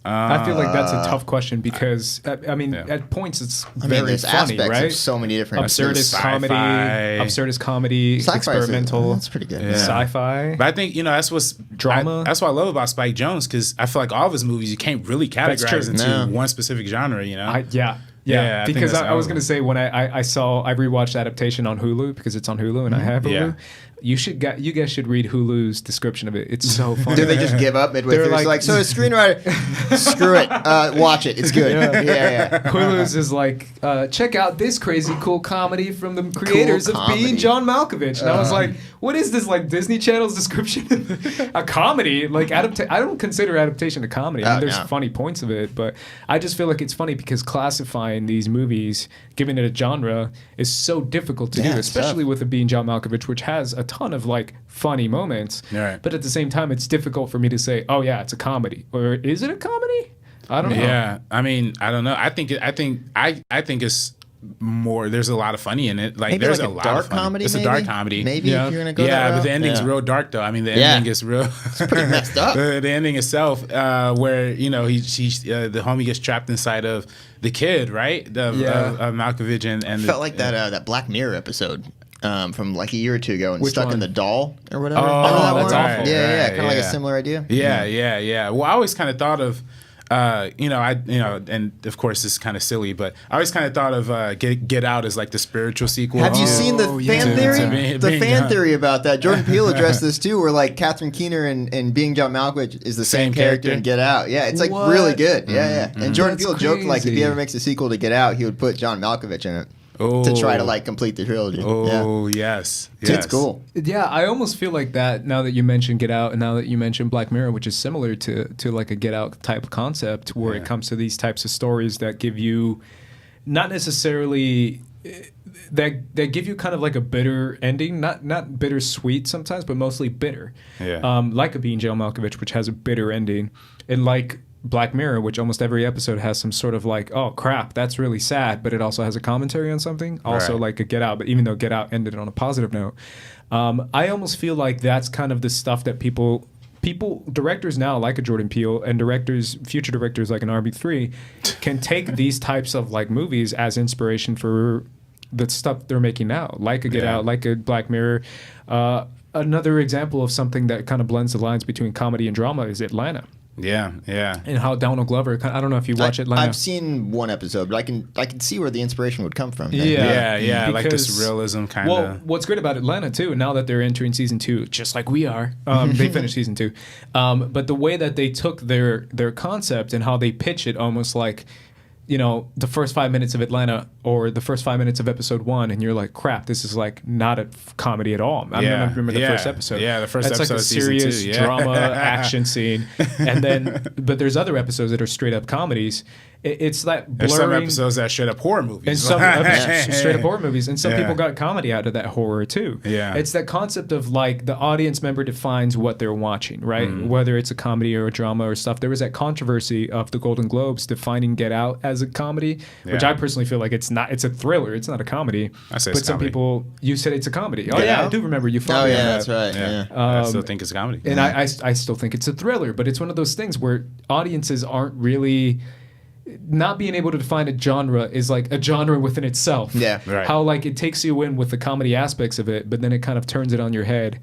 I feel like that's a tough question because I mean, at points it's very funny, right? Of so many different absurdist comedy, experimental. That's pretty good. Yeah. Sci-fi. But I think that's what's drama. That's what I love about Spike Jonze because I feel like all of his movies you can't really categorize into one specific genre. Yeah, because I was going to say when I rewatched Adaptation on Hulu because it's on Hulu and I have Hulu. You guys should read Hulu's description of it. It's so funny. Do they just give up midway through? Like, so a screenwriter, screw it, watch it. It's good. Yeah. Hulu's is like, check out this crazy cool comedy from the creators of Being John Malkovich. And I was like, what is this, like Disney Channel's description? A comedy? Like, I don't consider Adaptation a comedy. I mean, there's funny points of it, but I just feel like it's funny because classifying these movies, giving it a genre, is so difficult to do, especially with a Being John Malkovich, which has a ton of like funny moments. Right. But at the same time, it's difficult for me to say, oh yeah, it's a comedy, or is it a comedy? I don't know. Yeah, I mean, I don't know. I think it's more. There's a lot of funny in it. Like, maybe there's like a lot dark of funny. comedy. It's a dark comedy. Maybe if you're gonna go that route. But the ending's real dark though. I mean, the ending is real. It's pretty messed up. The ending itself, where the homie gets trapped inside of the kid, right? Of Malkovich and felt like that Black Mirror episode. From like a year or two ago, and stuck in the doll or whatever. Oh, that's awful. Yeah, kind of like a similar idea. Yeah. Well, I always kind of thought of, and of course this is kind of silly, but I always kind of thought of Get Out as like the spiritual sequel. Have you seen the fan theory? The fan theory about that. Jordan Peele addressed this too, where like Catherine Keener and Being John Malkovich is the same character in Get Out. Yeah, it's like really good. Yeah. And Jordan Peele joked like if he ever makes a sequel to Get Out, he would put John Malkovich in it. To try to like complete the trilogy. Yes. It's cool. Yeah, I almost feel like that now that you mention Get Out and now that you mention Black Mirror, which is similar to like a Get Out type concept where it comes to these types of stories that give you not necessarily that give you kind of like a bitter ending, not bittersweet sometimes, but mostly bitter. Yeah. Like a Being John Malkovich, which has a bitter ending, and like Black Mirror, which almost every episode has some sort of like, oh crap, that's really sad, but it also has a commentary on something. Also like a Get Out, but even though Get Out ended on a positive note, I almost feel like that's kind of the stuff that people, directors now like a Jordan Peele and future directors like an RB3 can take these types of like movies as inspiration for the stuff they're making now, like a Get Out, like a Black Mirror. Another example of something that kind of blends the lines between comedy and drama is Atlanta. Yeah. And how Donald Glover, I don't know if you watch Atlanta. I've seen one episode, but I can see where the inspiration would come from. Yeah. Like this realism kind of. Well, what's great about Atlanta too, now that they're entering season 2, just like we are, they finished season 2. But the way that they took their concept and how they pitch it, almost like, the first 5 minutes of Atlanta or the first 5 minutes of episode 1, and you're like, crap, this is like not a comedy at all. I remember the first episode. Yeah, the first That's episode. That's like a serious drama action scene. And then, but there's other episodes that are straight up comedies. It's that blurring. There's some episodes that are straight up horror movies. And some straight up horror movies. And some people got comedy out of that horror too. Yeah. It's that concept of like the audience member defines what they're watching, right? Whether it's a comedy or a drama or stuff. There was that controversy of the Golden Globes defining Get Out as a comedy, which I personally feel like it's not. It's a thriller. It's not a comedy. I say but some comedy. people, you said it's a comedy. Oh yeah, I do remember you. Oh yeah, that's right. Yeah. I still think it's a comedy. And I still think it's a thriller, but it's one of those things where audiences aren't really. Not being able to define a genre is like a genre within itself. Yeah, right. How like it takes you in with the comedy aspects of it, but then it kind of turns it on your head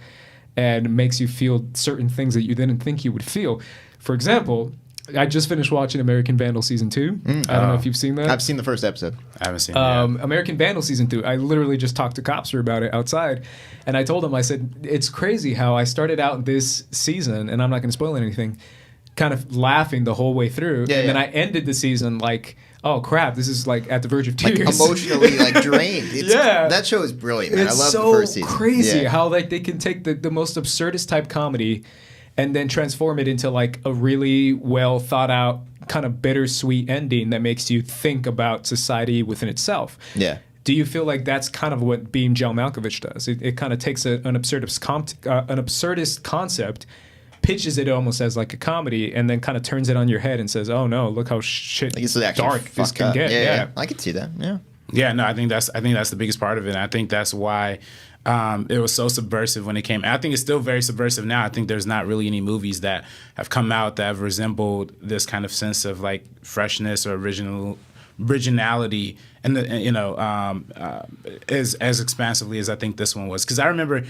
and makes you feel certain things that you didn't think you would feel. For example, I just finished watching American Vandal season 2. I don't know if you've seen that. I've seen the first episode. I haven't seen it yet. American Vandal season 2. I literally just talked to Copster about it outside, and I told him, I said, it's crazy how I started out this season, and I'm not going to spoil anything, kind of laughing the whole way through, and then I ended the season like, oh crap, this is like at the verge of tears, like emotionally like drained. That show is brilliant, man. It's I love so the first season. Crazy how like they can take the most absurdist type comedy and then transform it into like a really well thought out kind of bittersweet ending that makes you think about society within itself. Yeah. Do you feel like that's kind of what Being John Malkovich does? It kind of takes an absurdist concept, pitches it almost as like a comedy, and then kind of turns it on your head and says, "Oh no, look how dark this can get." Yeah, I could see that. Yeah, no, I think that's the biggest part of it. And I think that's why it was so subversive when it came. And I think it's still very subversive now. I think there's not really any movies that have come out that have resembled this kind of sense of like freshness or originality, and as expansively as I think this one was. Because I remember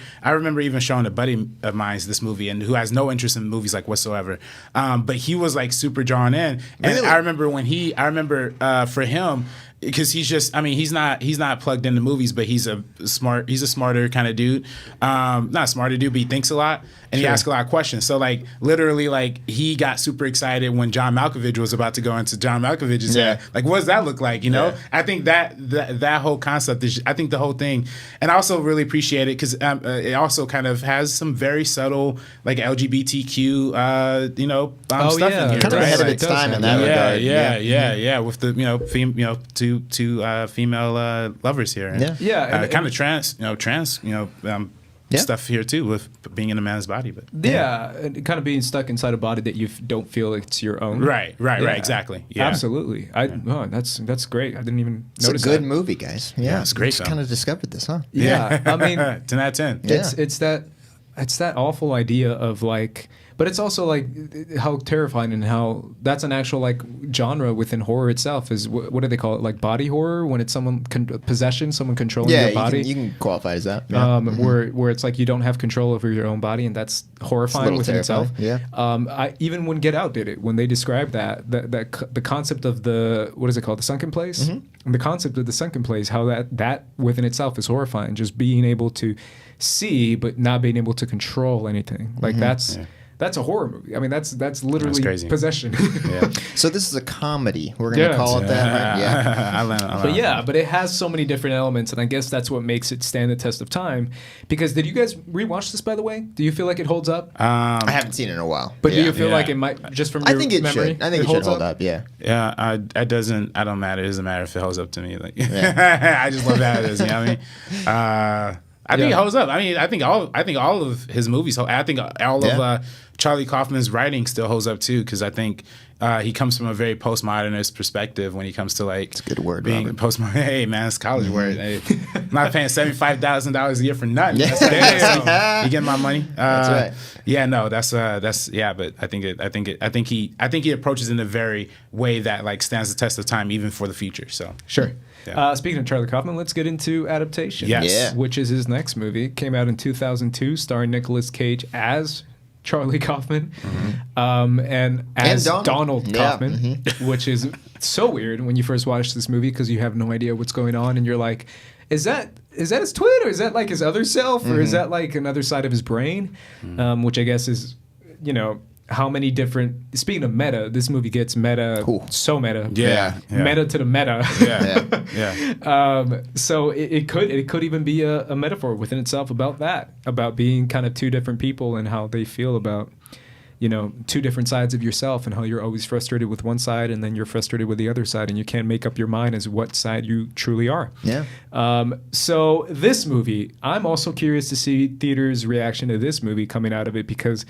even showing a buddy of mine this movie, and who has no interest in movies like whatsoever, but he was like super drawn in. And really? I remember for him, because he's just, I mean, he's not plugged into movies, but he's a smarter kind of dude. Not a smarter dude, but he thinks a lot and he asks a lot of questions. So like literally, like he got super excited when John Malkovich was about to go into John Malkovich's head. Like, what does that look like? You know, I think that whole concept is, I think the whole thing, and I also really appreciate it because it also kind of has some very subtle like LGBTQ, stuff in here. Kind of ahead of its time in that regard. Yeah. With the two female lovers here. And kind of trans stuff here too with being in a man's body, but and kind of being stuck inside a body that you don't feel it's your own. Right, exactly. Yeah, absolutely. That's great. I didn't even notice. It's a good movie, guys. Yeah, it's great. Just kind of discovered this, huh? Yeah, I mean, 10 out of 10. It's that awful idea of like. But it's also like how terrifying and how that's an actual like genre within horror itself is what do they call it, like body horror, when it's someone possession, someone controlling your body. You can qualify as that. Where it's like you don't have control over your own body, and that's horrifying within itself. Even when Get Out did it, when they described that the concept of the, what is it called, the sunken place, and the concept of the sunken place, how that within itself is horrifying. Just being able to see but not being able to control anything, like that's a horror movie. I mean, that's literally possession. So this is a comedy. We're going to call it that, right? But it has so many different elements, and I guess that's what makes it stand the test of time. Because did you guys rewatch this, by the way? Do you feel like it holds up? I haven't seen it in a while. But do you feel like it might, just from your memory? I think it should hold up, yeah. Yeah, I don't matter. It doesn't matter if it holds up to me. Like, I just love how it is. You know what I mean? I think it holds up. I mean, I think all of his movies. I think all of Charlie Kaufman's writing still holds up too, because I think he comes from a very postmodernist perspective when he comes to like. It's a good word, being Robert. Postmodern. Hey man, it's college word. Hey, I'm not paying $75,000 a year for nothing. You getting my money? That's right. Yeah, no, that's but I think he approaches it in a very way that like stands the test of time even for the future. So sure. Yeah. Speaking of Charlie Kaufman, let's get into Adaptation, which is his next movie. It came out in 2002, starring Nicolas Cage as Charlie Kaufman, and as Donald Kaufman, which is so weird when you first watch this movie because you have no idea what's going on, and you're like, is that his twin, or is that like his other self, or is that like another side of his brain, which I guess is, how many different, speaking of meta, this movie gets meta, so meta. Meta to the meta. So it could even be a metaphor within itself about that, about being kind of two different people and how they feel about, two different sides of yourself, and how you're always frustrated with one side and then you're frustrated with the other side, and you can't make up your mind as what side you truly are. So this movie, I'm also curious to see theaters' reaction to this movie coming out of it, because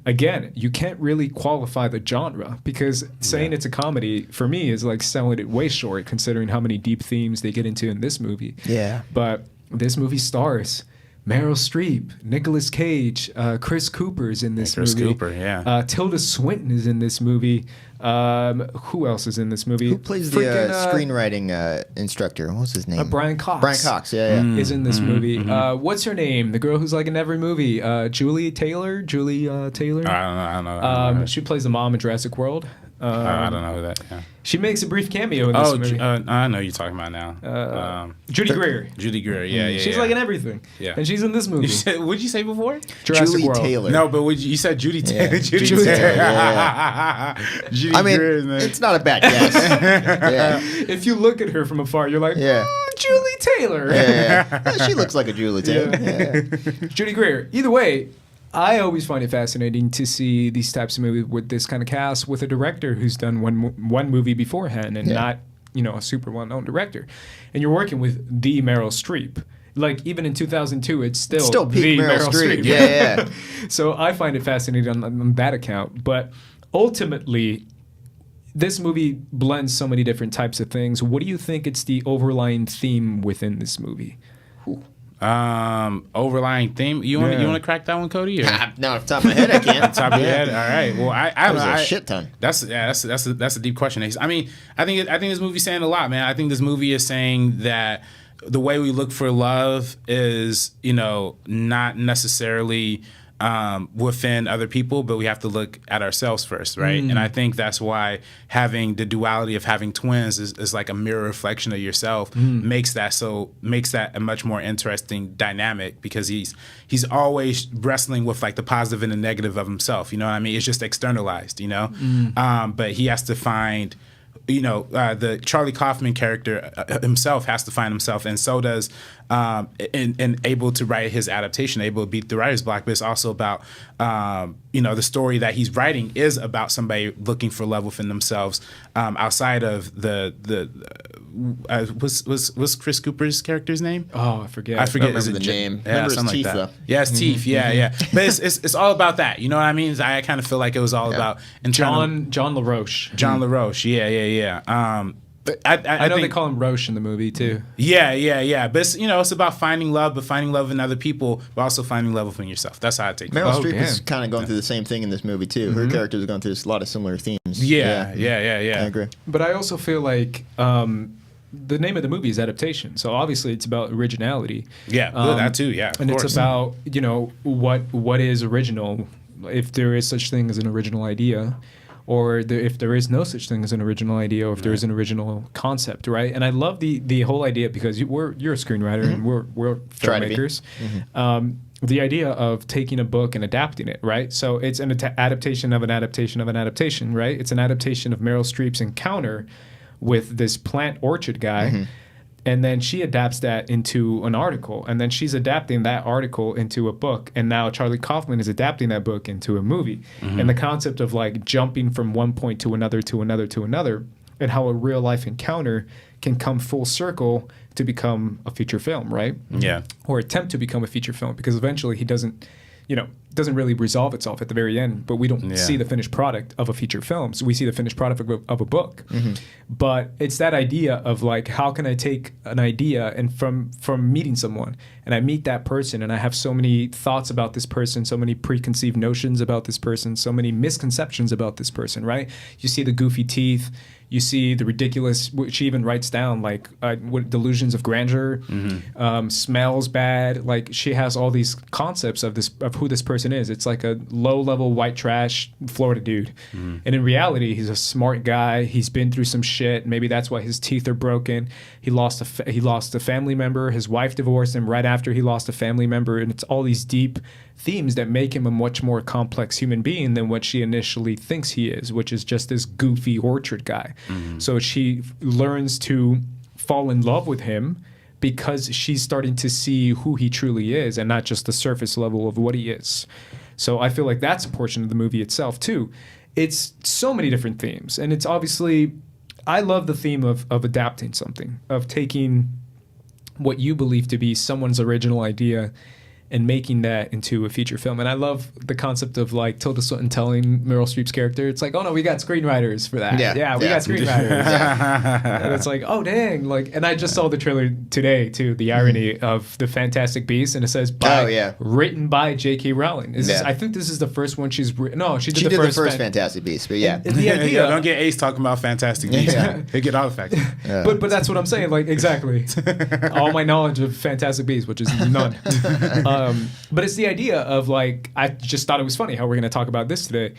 again, you can't really qualify the genre, because saying it's a comedy for me is like selling it way short, considering how many deep themes they get into in this movie. But this movie stars Meryl Streep, Nicolas Cage, Chris Cooper's in this movie. Chris Cooper, Tilda Swinton is in this movie. Who else is in this movie? Who plays the screenwriting instructor? What was his name? Brian Cox. Brian Cox, is in this movie. What's her name? The girl who's like in every movie. Julie Taylor. I don't know. She plays the mom in Jurassic World. I don't know who that. Yeah. She makes a brief cameo in this movie. I know who you're talking about now. Judy Greer. Judy Greer, yeah. She's like in everything. Yeah. And she's in this movie. What'd you say before? Jurassic Julie World. Taylor. No, but you said Judy Taylor. Judy Taylor. Judy Greer, man. It's not a bad guess. If you look at her from afar, you're like, Julie Taylor. She looks like a Julie Taylor. Judy Greer. Either way, I always find it fascinating to see these types of movies with this kind of cast, with a director who's done one movie beforehand and not, a super well-known director. And you're working with the Meryl Streep. Like, even in 2002, it's still peak the Meryl Streep. Yeah. So I find it fascinating on that account. But ultimately, this movie blends so many different types of things. What do you think it's the overlying theme within this movie? Overlying theme. You want to crack that one, Cody? Or? No, off the top of my head, I can't. Top of your head. All right. Well, I don't know. A shit ton. That's a deep question. I mean, I think this movie's saying a lot, man. I think this movie is saying that the way we look for love is, not necessarily within other people, but we have to look at ourselves first, right? And I think that's why having the duality of having twins is like a mirror reflection of yourself makes that a much more interesting dynamic, because he's always wrestling with like the positive and the negative of himself. You know what I mean? It's just externalized, you know? But he has to find, the Charlie Kaufman character himself has to find himself, and so does and able to write his adaptation, able to beat the writer's block. But it's also about the story that he's writing is about somebody looking for love within themselves, outside of what's Chris Cooper's character's name? Oh, I forget. I don't remember the name. Yeah, remember his teeth, like that. though. Yeah, his teeth. Yeah. But it's all about that. You know what I mean? I kind of feel like it was all about John LaRoche. John LaRoche. Yeah. But I know think, they call him Roche in the movie too. Yeah. But it's about finding love, but finding love in other people, but also finding love within yourself. That's how I take it. Meryl Streep is kind of going through the same thing in this movie too. Her character is going through a lot of similar themes. Yeah. I agree. But I also feel like the name of the movie is Adaptation, so obviously it's about originality. Yeah, that too. Yeah, and it's about what is original, if there is such thing as an original idea, or if there is no such thing as an original idea, or if there is an original concept, right? And I love the whole idea, because you're a screenwriter and we're filmmakers. The idea of taking a book and adapting it, right? So it's an adaptation of an adaptation of an adaptation, right? It's an adaptation of Meryl Streep's encounter with this plant orchard guy. And then she adapts that into an article, and then she's adapting that article into a book, and now Charlie Kaufman is adapting that book into a movie. And the concept of like jumping from one point to another to another to another, and how a real life encounter can come full circle to become a feature film, right? Yeah. Or attempt to become a feature film, because eventually he doesn't really resolve itself at the very end, but we don't see the finished product of a feature film. So we see the finished product of a book. But it's that idea of like, how can I take an idea and from meeting someone, and I meet that person, and I have so many thoughts about this person, so many preconceived notions about this person, so many misconceptions about this person, right? You see the goofy teeth, you see the ridiculous, she even writes down like what delusions of grandeur, smells bad. Like she has all these concepts of who this person is. It's like a low-level white trash Florida dude. And in reality, he's a smart guy. He's been through some shit. Maybe that's why his teeth are broken. He lost a family member. His wife divorced him right after he lost a family member. And it's all these deep themes that make him a much more complex human being than what she initially thinks he is, which is just this goofy orchard guy. So she learns to fall in love with him because she's starting to see who he truly is, and not just the surface level of what he is. So I feel like that's a portion of the movie itself too. It's so many different themes, and it's obviously, I love the theme of adapting something, of taking what you believe to be someone's original idea and making that into a feature film. And I love the concept of like Tilda Swinton telling Meryl Streep's character, it's like, oh no, we got screenwriters for that. Yeah, we got screenwriters. And it's like, oh dang. Like, and I just saw the trailer today too, the irony of the Fantastic Beasts, and it says written by J.K. Rowling. I think this is the first one she's written. No, she did the first Fantastic Beasts, but yeah. And the idea, don't get Ace talking about Fantastic Beasts. They get all the facts. But that's what I'm saying, like exactly. All my knowledge of Fantastic Beasts, which is none. But it's the idea of like, I just thought it was funny how we're going to talk about this today,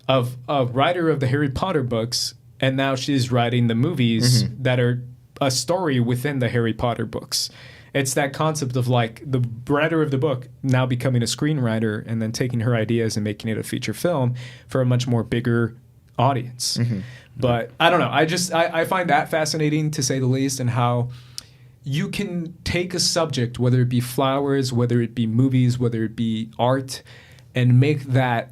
of a writer of the Harry Potter books, and now she's writing the movies that are a story within the Harry Potter books. It's that concept of like the writer of the book now becoming a screenwriter, and then taking her ideas and making it a feature film for a much more bigger audience. But I don't know. I find that fascinating, to say the least, and how you can take a subject, whether it be flowers, whether it be movies, whether it be art, and make that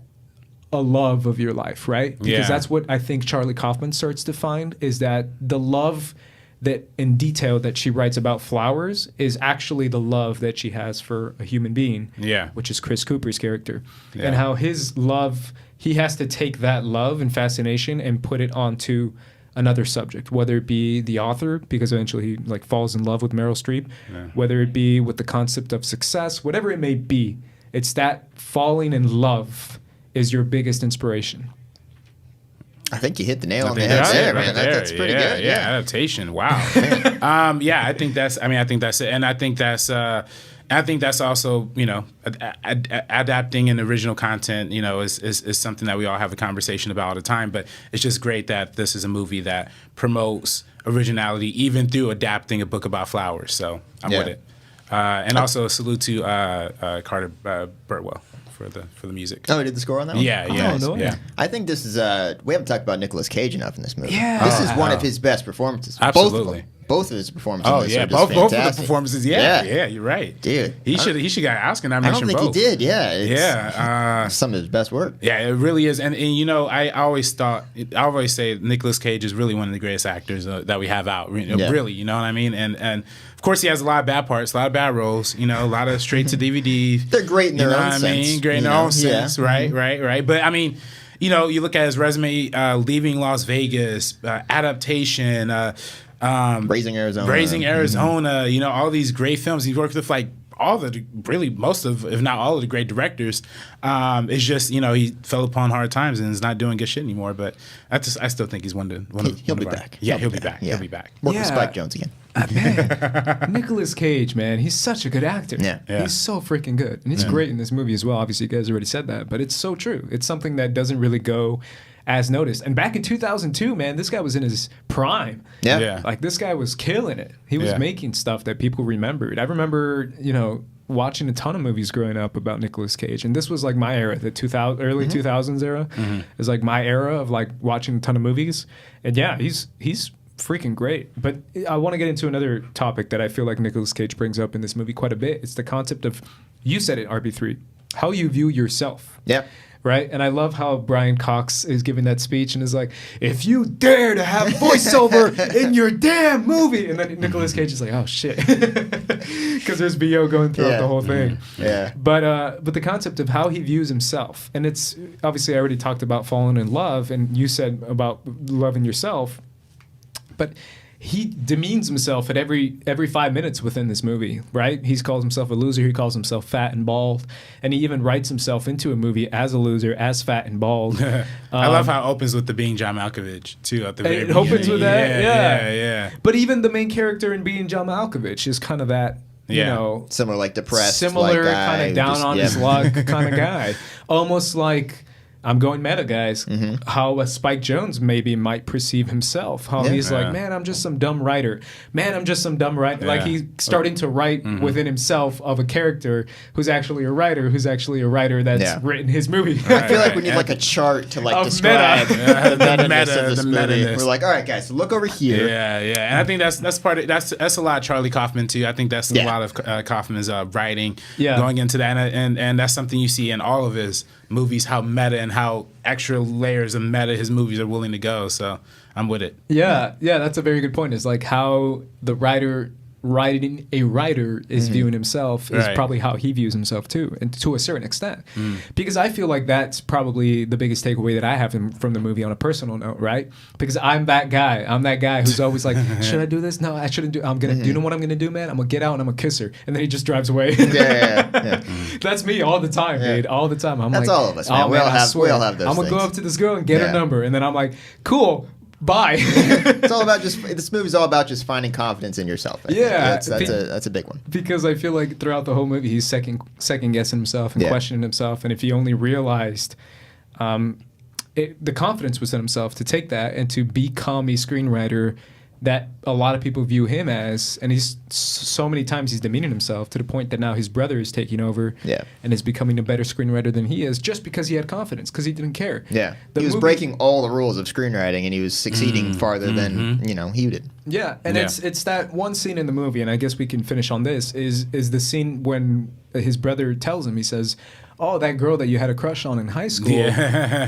a love of your life, right? Because that's what I think Charlie Kaufman starts to find, is that the love that in detail that she writes about flowers is actually the love that she has for a human being, which is Chris Cooper's character. And how his love, he has to take that love and fascination and put it onto another subject, whether it be the author, because eventually he like falls in love with Meryl Streep, whether it be with the concept of success, whatever it may be, it's that falling in love is your biggest inspiration. I think you hit the nail on the head there, man. That's pretty good. Yeah, adaptation. Wow. I think that's it, and I think that's And I think that's also, you know, adapting an original content, you know, is something that we all have a conversation about all the time. But it's just great that this is a movie that promotes originality even through adapting a book about flowers. So I'm with it. And also a salute to Carter Burtwell for the music. Oh, he did the score on that one? Yeah. Yeah. I think this is we haven't talked about Nicolas Cage enough in this movie. Yeah. This is one of his best performances. Absolutely. Both of his performances. Oh in this yeah, are just both of the fantastic. performances. Yeah, you're right, dude. He should get an Oscar I nomination. don't think both. he did. Yeah, some of his best work. Yeah, it really is. And you know, I always say Nicolas Cage is really one of the greatest actors that we have out. Really, you know what I mean? And of course, he has a lot of bad parts, a lot of bad roles. You know, a lot of straight to DVD. They're great in their own sense. I mean, great in their own sense. Right. But I mean, you know, you look at his resume: Leaving Las Vegas, Adaptation. Raising Arizona, you know, all these great films. He's worked with like most of, if not all of the great directors. It's just, you know, he fell upon hard times and is not doing good shit anymore. But I still think he's He'll be back. Yeah, he'll be back. He'll be back. Work with Spike Jonze again. Man, Nicolas Cage, man, he's such a good actor. Yeah. He's so freaking good. And he's great in this movie as well. Obviously, you guys already said that, but it's so true. It's something that doesn't really go as noticed. And back in 2002, man, this guy was in his prime. Yeah. Like, this guy was killing it. He was making stuff that people remembered. I remember, you know, watching a ton of movies growing up about Nicolas Cage. And this was like my era, the early 2000s era. It was like my era of like watching a ton of movies. And yeah, he's freaking great. But I want to get into another topic that I feel like Nicolas Cage brings up in this movie quite a bit. It's the concept of, you said it, RB3, how you view yourself. Yeah. Right? And I love how Brian Cox is giving that speech and is like, if you dare to have voiceover in your damn movie. And then Nicolas Cage is like, oh, shit. Because there's VO going throughout the whole thing. Yeah. But the concept of how he views himself. And it's, obviously, I already talked about falling in love. And you said about loving yourself. But he demeans himself at every 5 minutes within this movie, right? He calls himself a loser. He calls himself fat and bald. And he even writes himself into a movie as a loser, as fat and bald. I love how it opens with the being John Malkovich, too, at the very beginning. It opens with that? Yeah. But even the main character in Being John Malkovich is kind of that, you know... Similar, like, depressed, similar, kind of down on his luck kind of guy. Almost like... I'm going meta, guys. How Spike Jonze maybe might perceive himself. How he's like, man, I'm just some dumb writer. Like he's starting to write within himself of a character who's actually a writer, that's written his movie. I feel like we need like a chart to like describe the meta of this movie. We're like, all right, guys, so look over here. Yeah. And I think that's part of that's a lot of Charlie Kaufman too. I think that's a lot of Kaufman's writing going into that, and that's something you see in all of his movies, how meta and how extra layers of meta his movies are willing to go. So I'm with it. Yeah, that's a very good point. It's like how the writer writing a writer is viewing himself is probably how he views himself too, and to a certain extent. Because I feel like that's probably the biggest takeaway that I have from the movie on a personal note, right? Because I'm that guy who's always like, should I do this? No, I shouldn't do. I'm gonna. Do you know what I'm gonna do, man? I'm gonna get out and I'm gonna kiss her, and then he just drives away. Yeah. That's me all the time, dude. All the time. That's all of us, man. We all have those. I'm gonna go up to this girl and get her number, and then I'm like, cool. Bye. It's all about this movie's all about just finding confidence in yourself. That's a big one. Because I feel like throughout the whole movie, he's second guessing himself and questioning himself. And if he only realized the confidence was in himself to take that and to become a screenwriter that a lot of people view him as, and he's so many times he's demeaning himself to the point that now his brother is taking over and is becoming a better screenwriter than he is just because he had confidence, because he didn't care. Yeah, he was breaking all the rules of screenwriting and he was succeeding farther than he did. Yeah, and it's that one scene in the movie, and I guess we can finish on this, is the scene when his brother tells him, he says, oh, that girl that you had a crush on in high school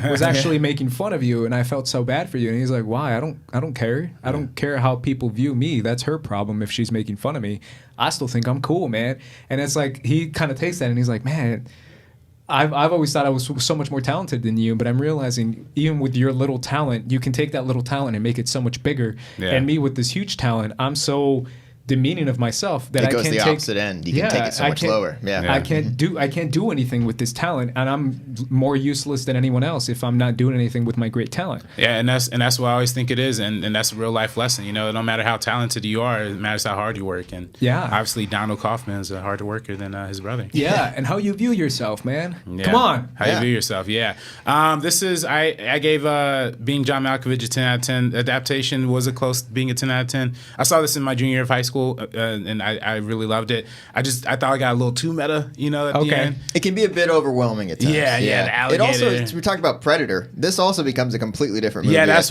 was actually making fun of you, and I felt so bad for you. And he's like, why? I don't care. I don't care how people view me. That's her problem if she's making fun of me. I still think I'm cool, man. And it's like, he kind of takes that and he's like, man, I've always thought I was so much more talented than you, but I'm realizing even with your little talent, you can take that little talent and make it so much bigger. And me with this huge talent, I'm so demeaning of myself that it I goes can't the take. opposite end. You can take it so much lower. Yeah. I can't do anything with this talent, and I'm more useless than anyone else if I'm not doing anything with my great talent. Yeah, and that's what I always think it is, and that's a real life lesson. You know, no matter how talented you are, it matters how hard you work. And obviously Donald Kaufman's a harder worker than his brother. Yeah, and how you view yourself, man. Yeah. Come on. How you view yourself, yeah. This is, I gave Being John Malkovich a 10 out of 10. Adaptation was a close being a 10 out of 10. I saw this in my junior year of high school, and I really loved it. I thought I got a little too meta, you know, at the end. It can be a bit overwhelming at times. Yeah, the alligator. It also, we talked about Predator. This also becomes a completely different movie. Yeah, that's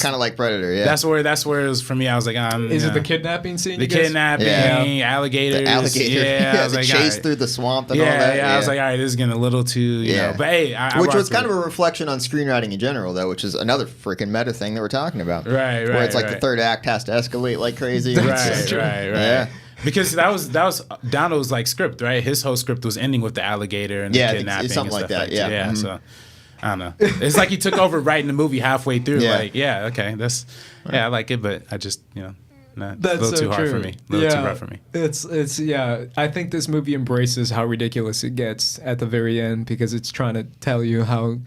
kind of like Predator. Yeah, that's where it was for me. I was like, is it the kidnapping scene? The kidnapping, alligators. The alligator. Yeah, I was the like, chase through the swamp and all that. Yeah, I was like, all right, this is getting a little too, you know. But hey, which was kind of a reflection on screenwriting in general, though, which is another freaking meta thing that we're talking about. Right. Where it's like the third act has to escalate like crazy. Right. Yeah. Because that was Donald's like script, right? His whole script was ending with the alligator and the kidnapping it's something and like stuff that. Yeah. Mm-hmm. So I don't know. It's like he took over writing the movie halfway through. Yeah. Like, okay, that's I like it, but I just that's a little too hard for me. A little too rough for me. It's I think this movie embraces how ridiculous it gets at the very end because it's trying to tell you how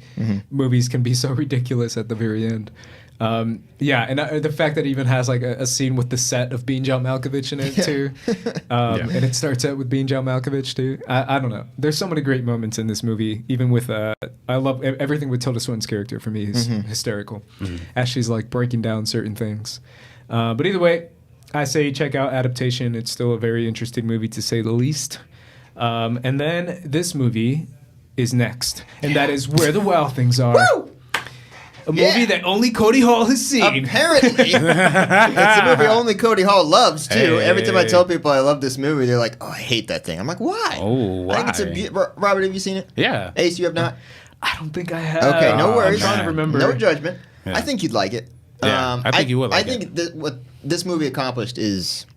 movies can be so ridiculous at the very end. And the fact that it even has like a scene with the set of Being John Malkovich in it too, and it starts out with Being John Malkovich too. I don't know. There's so many great moments in this movie. Even with I love everything with Tilda Swinton's character. For me, is hysterical as she's like breaking down certain things. But either way, I say check out Adaptation. It's still a very interesting movie to say the least. And then this movie is next, and that is Where the Wild Things Are. Woo! A movie that only Cody Hall has seen. Apparently. It's a movie only Cody Hall loves, too. Every time I tell people I love this movie, they're like, oh, I hate that thing. I'm like, why? Oh, why? I think it's Robert, have you seen it? Yeah. Ace, you have not? I don't think I have. Okay, no worries. I'm trying to remember. No judgment. Yeah. I think you'd like it. Yeah, I think you would like it. I think what this movie accomplished is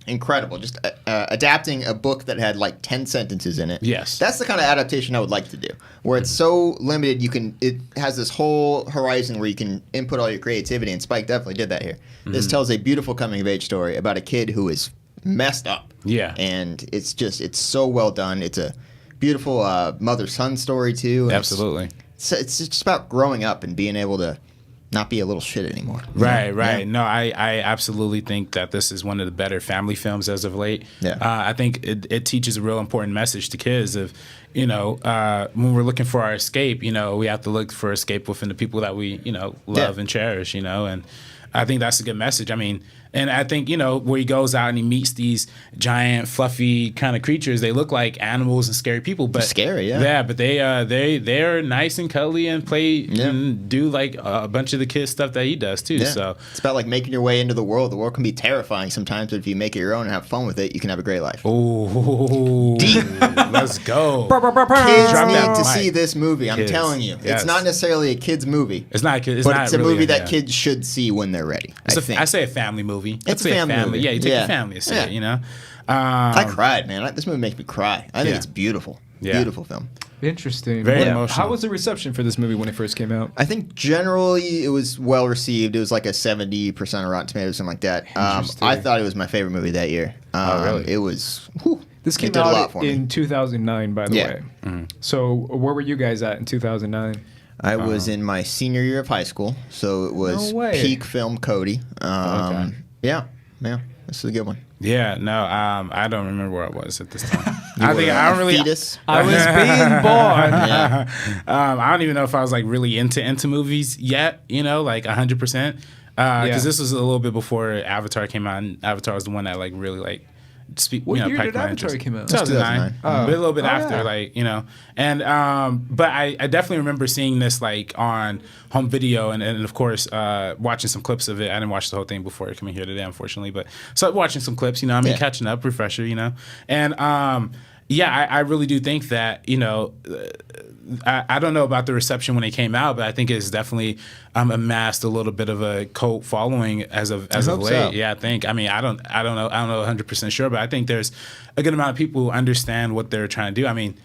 incredible. Just adapting a book that had like 10 sentences in it. Yes. That's the kind of adaptation I would like to do, where it's so limited it has this whole horizon where you can input all your creativity, and Spike definitely did that here. This tells a beautiful coming-of-age story about a kid who is messed up. Yeah. And it's so well done. It's a beautiful mother-son story, too. And Absolutely. It's just about growing up and being able to not be a little shit anymore. Right. Yeah. No, I absolutely think that this is one of the better family films as of late. Yeah. I think it teaches a real important message to kids of, when we're looking for our escape, we have to look for escape within the people that we, love and cherish, and I think that's a good message. I mean, and I think, where he goes out and he meets these giant, fluffy kind of creatures, they look like animals and scary people. But they're scary, yeah. Yeah, but they're nice and cuddly and play and do like a bunch of the kids stuff that he does too. Yeah. So it's about like making your way into the world. The world can be terrifying sometimes, but if you make it your own and have fun with it, you can have a great life. Oh, deep. Let's go. Kids Drop need that to mic. see this movie. I'm Kids. telling you. Yes. It's not necessarily a kid's movie. It's not but not it's a really movie that yeah. kids should see when they're ready. I say a family movie. It's a family movie. Yeah, you take Yeah. your family to see Yeah. it, I cried, man. This movie makes me cry. I think it's beautiful. Yeah. Beautiful film. Interesting. Very Yeah. emotional. How was the reception for this movie when it first came out? I think generally it was well received. It was like a 70% of Rotten Tomatoes, something like that. I thought it was my favorite movie that year. Oh, really? It was. Whew, This came it did a lot out for me. in 2009, by the way. So where were you guys at in 2009? I was in my senior year of high school, so it was No way. peak film Cody. Okay. Yeah, this is a good one. Yeah, no, I don't remember where I was at this time. You I were don't a really. fetus. I was being born. Yeah. I don't even know if I was like really into movies yet. Like 100%. Because this was a little bit before Avatar came out, and Avatar was the one that like really like. What year did piqued my Avatar interest. come out? 2009. 2009. But a little bit Oh, after, yeah. and but I definitely remember seeing this like on home video and of course watching some clips of it. I didn't watch the whole thing before coming here today, unfortunately, but so watching some clips, catching up, refresher, and I really do think that I don't know about the reception when it came out, but I think it's definitely amassed a little bit of a cult following as of late. so. Yeah, I think. I mean, I don't know 100% sure, but I think there's a good amount of people who understand what they're trying to do. I mean,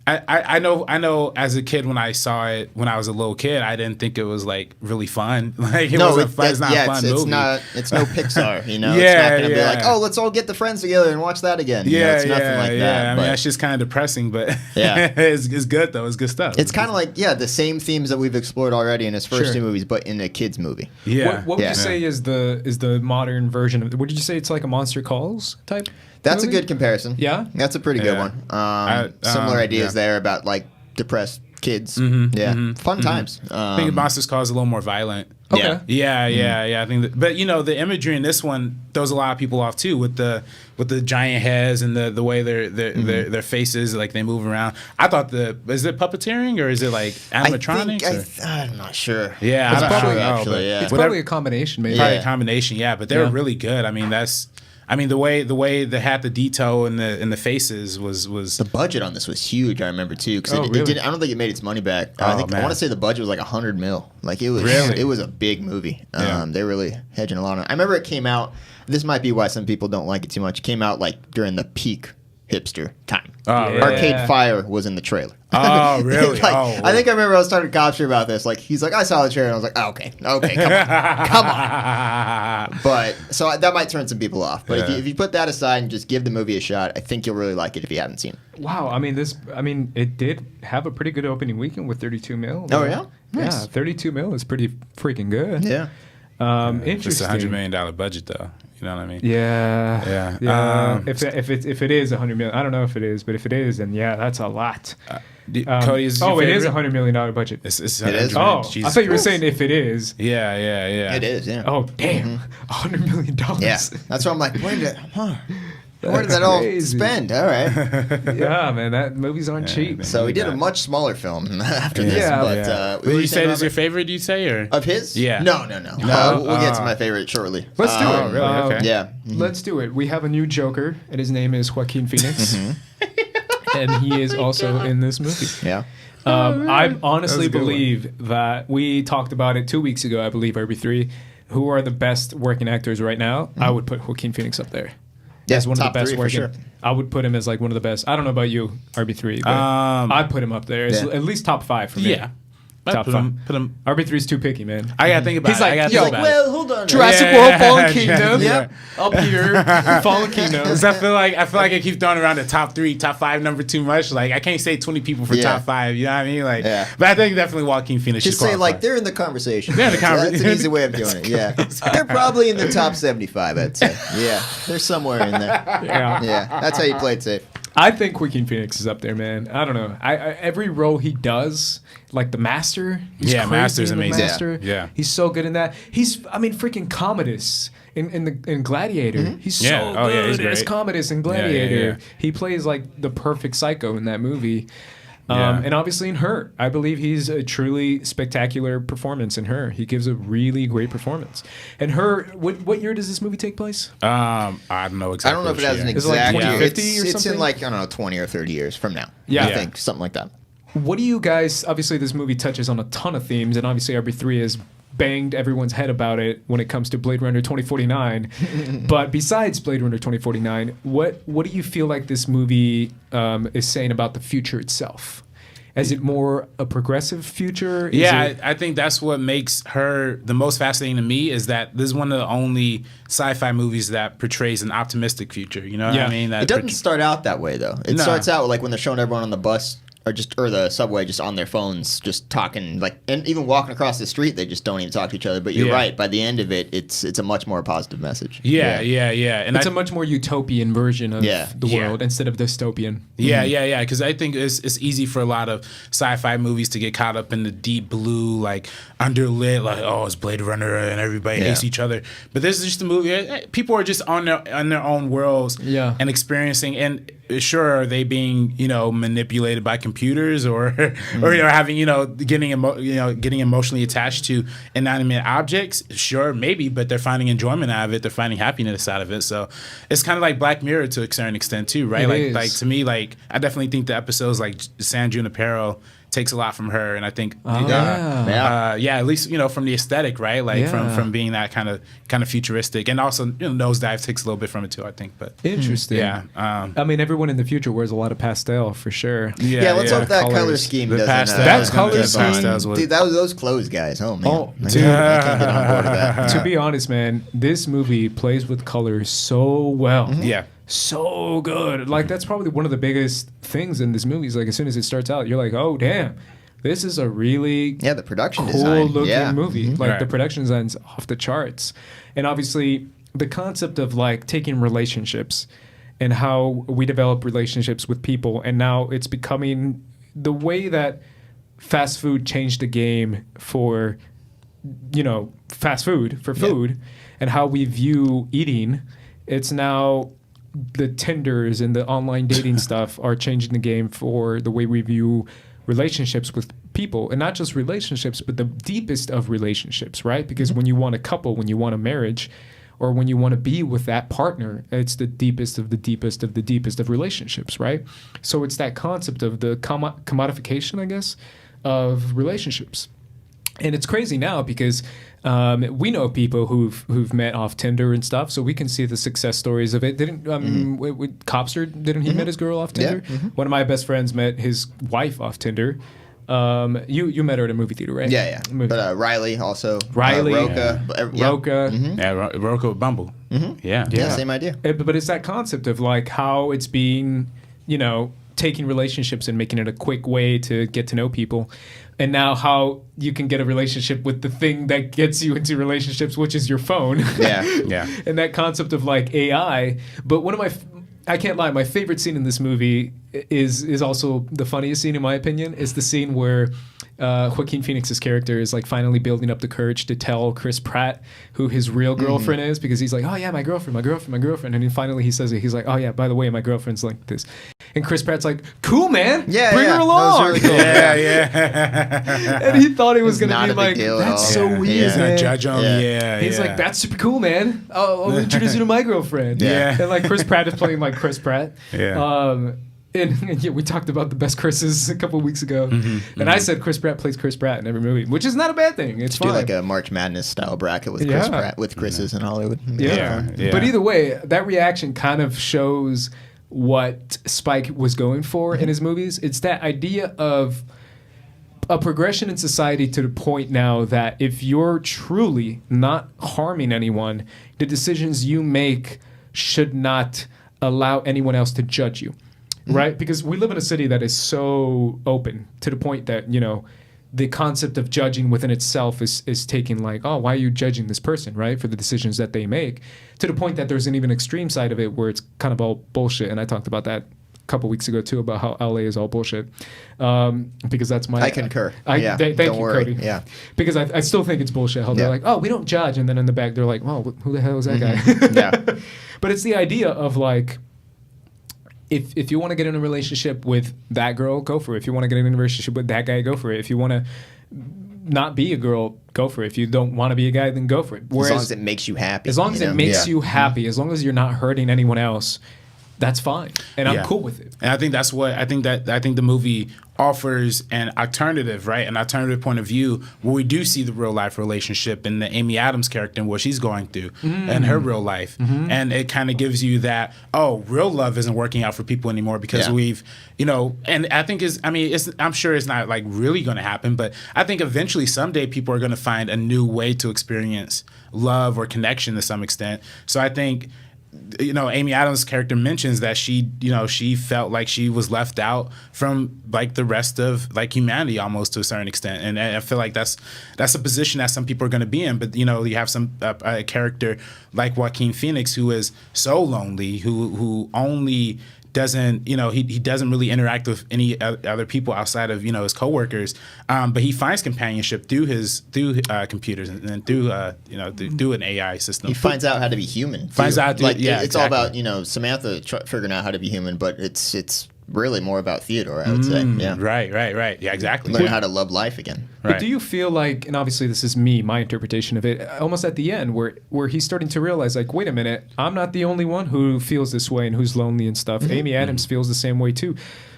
I know. As a kid, when I saw it when I was a little kid, I didn't think it was like really fun. Like it wasn't fun. It's not a fun movie. It's no Pixar. You know, Yeah, it's not gonna be yeah. like, oh, let's all get the friends together and watch that again. You know, it's nothing like that. I mean, but that's just kind of depressing, but Yeah. it's good though. It's good stuff. it's kind of like the same themes that we've explored already in his first two movies, but in a kids movie. yeah. What would you say is the modern version of? Would you say it's like a Monster Calls type? That's movie? a good comparison. Yeah? That's a pretty good one. Similar ideas there about like depressed kids. Fun times. I think Monsters Call is a little more violent. Okay. Yeah. I think, but the imagery in this one throws a lot of people off too, with the giant heads and the way their faces, like they move around. I thought is it puppeteering or is it like animatronics? I'm not sure. Yeah, I'm I'm not not sure sure. actually. Yeah. It's probably a combination, maybe. Probably a combination, yeah. But they were Yeah. really good. I mean, the way they had the detail in the faces was The budget on this was huge. I remember too, because Oh, really? I don't think it made its money back. Oh, I man. want to say the budget was like $100 million. Like it was. Really? It was a big movie. Yeah. They're really hedging a lot on it. I remember it came out. This might be why some people don't like it too much. It came out like during the peak hipster time. Oh, really? Arcade Fire was in the trailer. Oh, really? Like, Oh, I think I remember I was talking to Copster about this. Like he's like, I saw the trailer, and I was like, oh, okay, come on. But so that might turn some people off. But if you put that aside and just give the movie a shot, I think you'll really like it if you haven't seen it. Wow. I mean, it did have a pretty good opening weekend with 32 mil. Oh, yeah? Nice. Yeah, 32 mil is pretty freaking good. Yeah. It's Interesting. a $100 million budget though. You know what I mean? Yeah. Yeah. If it is 100 million, I don't know if it is, but if it is, then yeah, that's a lot. Cody, is your it is favorite? $100 million budget. It's It is? Oh, Jesus I thought you were Christ. saying if it is. Yeah. It is, yeah. Oh, damn. $100 million. Yeah. That's why I'm like, where did that all crazy. spend? All right. Yeah, man, that movies aren't cheap. So he did a much smaller film after this. Yeah. But Would you say this is your favorite? You say or of his? Yeah. No. We'll get to my favorite shortly. Let's do it. really? Okay. Yeah. Let's do it. We have a new Joker, and his name is Joaquin Phoenix. And he is also in this movie. Yeah. I honestly That was a good believe that we talked about it 2 weeks ago, I believe, RB3. Who are the best working actors right now? I would put Joaquin Phoenix up there. Yeah, As one of the top best three for working. sure. I would put him as like one of the best. I don't know about you, RB3, but I'd put him up there. As Yeah. at least top 5 for me. Yeah. Top Put 5. him. RB3's too picky, man. I gotta think about He's it. like, I gotta yo, think about Well, hold on. Jurassic Yeah. World Fallen Kingdom. Yep. Up here. Fallen Kingdom. Because I feel like I keep throwing around the top 3, top 5 number too much. Like I can't say 20 people for Yeah. top 5. You know what I mean? Like, Yeah. but I think definitely Joaquin Phoenix. Just should say like qualify. they're in the conversation. They're in the That's conversation. an easy way of doing it. Yeah, they're probably in the top 75. I'd say. Yeah, they're somewhere in there. Yeah. Yeah, that's how you play it safe. I think Joaquin Phoenix is up there, man. I don't know. I every role he does, like The Master. He's Yeah, crazy Master's in The amazing. Master. Yeah. He's so good in that. Freaking Commodus in Gladiator. He's Yeah. so Oh, yeah, good he's as great. Commodus in Gladiator. yeah. He plays like the perfect psycho in that movie. Yeah. And obviously in Her, I believe he's a truly spectacular performance in Her. He gives a really great performance. And Her, what year does this movie take place? I don't know exactly. I don't know if it has an Is it like exact. 2050 it's, or it's something? in like I don't know 20 or 30 years from now. Yeah. I think something like that. What do you guys? Obviously, this movie touches on a ton of themes, and obviously, RB3 has banged everyone's head about it when it comes to Blade Runner 2049. But besides Blade Runner 2049, what do you feel like this movie is saying about the future itself? Is it more a progressive future? I think that's what makes Her the most fascinating to me, is that this is one of the only sci-fi movies that portrays an optimistic future. You know what I mean? That It doesn't start out that way though. It No. starts out like when they're showing everyone on the bus or the subway just on their phones, just talking, like, and even walking across the street, they just don't even talk to each other. But you're Yeah. right. By the end of it, it's a much more positive message. Yeah. And It's a much more utopian version of Yeah. the Yeah. world instead of dystopian. Yeah. Because I think it's easy for a lot of sci-fi movies to get caught up in the deep blue, like underlit, like it's Blade Runner and everybody hates each other. But this is just a movie. People are just on their own worlds, and experiencing. And sure, are they being manipulated by computers or having getting emotionally attached to inanimate objects? Sure, maybe, but they're finding enjoyment out of it. They're finding happiness out of it. So it's kind of like Black Mirror to a certain extent too, right? It is. Like to me, like I definitely think the episodes like San Junipero takes a lot from her, and I think at least from the aesthetic, right? Like from being that kind of futuristic, and also Nosedive takes a little bit from it too, I think. But interesting. Yeah, I mean, everyone in the future wears a lot of pastel for sure. Let's hope that color scheme doesn't. That color scheme, dude. Those clothes guys. Oh man, dude, I can't get on board with that. To be honest, man, this movie plays with color so well. Yeah. So good. Like, that's probably one of the biggest things in this movie. Is like, as soon as it starts out, you're like, oh damn, this is a really the production cool design. looking movie. Mm-hmm. Like the production design's off the charts. And obviously the concept of like taking relationships and how we develop relationships with people, and now it's becoming the way that fast food changed the game for fast food for food, and how we view eating. It's now the Tinders and the online dating stuff are changing the game for the way we view relationships with people, and not just relationships, but the deepest of relationships, right? Because when you want a couple, when you want a marriage, or when you want to be with that partner, it's the deepest of the deepest of the deepest of relationships, right? So it's that concept of the commodification, I guess, of relationships. And it's crazy now because we know people who've met off Tinder and stuff, so we can see the success stories of it. Didn't Copster, didn't he met his girl off Tinder? Yeah. One of my best friends met his wife off Tinder. You met her at a movie theater, right? Yeah. But Riley also. Riley, Roca. Roca. Yeah, Roca with Bumble. Yeah, same idea. But it's that concept of like how it's being, taking relationships and making it a quick way to get to know people. And now how you can get a relationship with the thing that gets you into relationships, which is your phone. Yeah. And that concept of like AI. But one of I can't lie, my favorite scene in this movie is also the funniest scene in my opinion. Is the scene where Joaquin Phoenix's character is like finally building up the courage to tell Chris Pratt who his real girlfriend is, because he's like, oh yeah, my girlfriend. And then finally he says it. He's like, oh yeah, by the way, my girlfriend's like this. And Chris Pratt's like, cool, man. Bring her along. That was really cool. Yeah. And he thought he was going to be like, deal that's so weird, He's man. gonna judge him. Yeah. He's like, that's super cool, man. I'll introduce you to my girlfriend. Yeah. And like Chris Pratt is playing like Chris Pratt. Yeah. And we talked about the best Chris's a couple of weeks ago. And I said Chris Pratt plays Chris Pratt in every movie, which is not a bad thing. It's fine. Do like a March Madness style bracket with Chris Pratt, with Chris's in Hollywood. Yeah. But either way, that reaction kind of shows what Spike was going for in his movies. It's that idea of a progression in society to the point now that if you're truly not harming anyone, the decisions you make should not allow anyone else to judge you, right? Because we live in a city that is so open to the point that, the concept of judging within itself is taking like, oh, why are you judging this person, right, for the decisions that they make, to the point that there's an even extreme side of it where it's kind of all bullshit. And I talked about that a couple weeks ago too, about how LA is all bullshit, because that's my... I concur. Thank you, worry. Cody. Yeah. Because I still think it's bullshit how they're like, oh, we don't judge, and then in the back they're like, well, who the hell is that guy? Yeah. But it's the idea of like, if you want to get in a relationship with that girl, go for it. If you want to get in a relationship with that guy, go for it. If you want to not be a girl, go for it. If you don't want to be a guy, then go for it. Whereas, as long as it makes you happy. As long as it makes you happy, as long as you're not hurting anyone else, that's fine. And I'm cool with it. And I think that's what I think the movie offers an alternative, right? An alternative point of view where we do see the real life relationship and the Amy Adams character and what she's going through and her real life. And it kind of gives you that, real love isn't working out for people anymore because we've, and I think I'm sure it's not like really going to happen, but I think eventually someday people are going to find a new way to experience love or connection to some extent. So I think, Amy Adams' character mentions that she felt like she was left out from like the rest of like humanity almost to a certain extent, and I feel like that's a position that some people are going to be in. But you have a character like Joaquin Phoenix who is so lonely, who only doesn't he doesn't really interact with any other people outside of his coworkers, but he finds companionship through computers and through through an AI system. He finds out how to be human. It's all about Samantha figuring out how to be human, but it's really more about Theodore, I would say. Yeah. Right. Yeah, exactly. Learn how to love life again. But do you feel like, and obviously this is my interpretation of it, almost at the end where he's starting to realize like, wait a minute, I'm not the only one who feels this way and who's lonely and stuff. Amy Adams feels the same way too.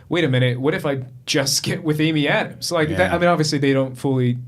wait a minute, what if I just get with Amy Adams? Like, that, I mean, obviously they don't fully,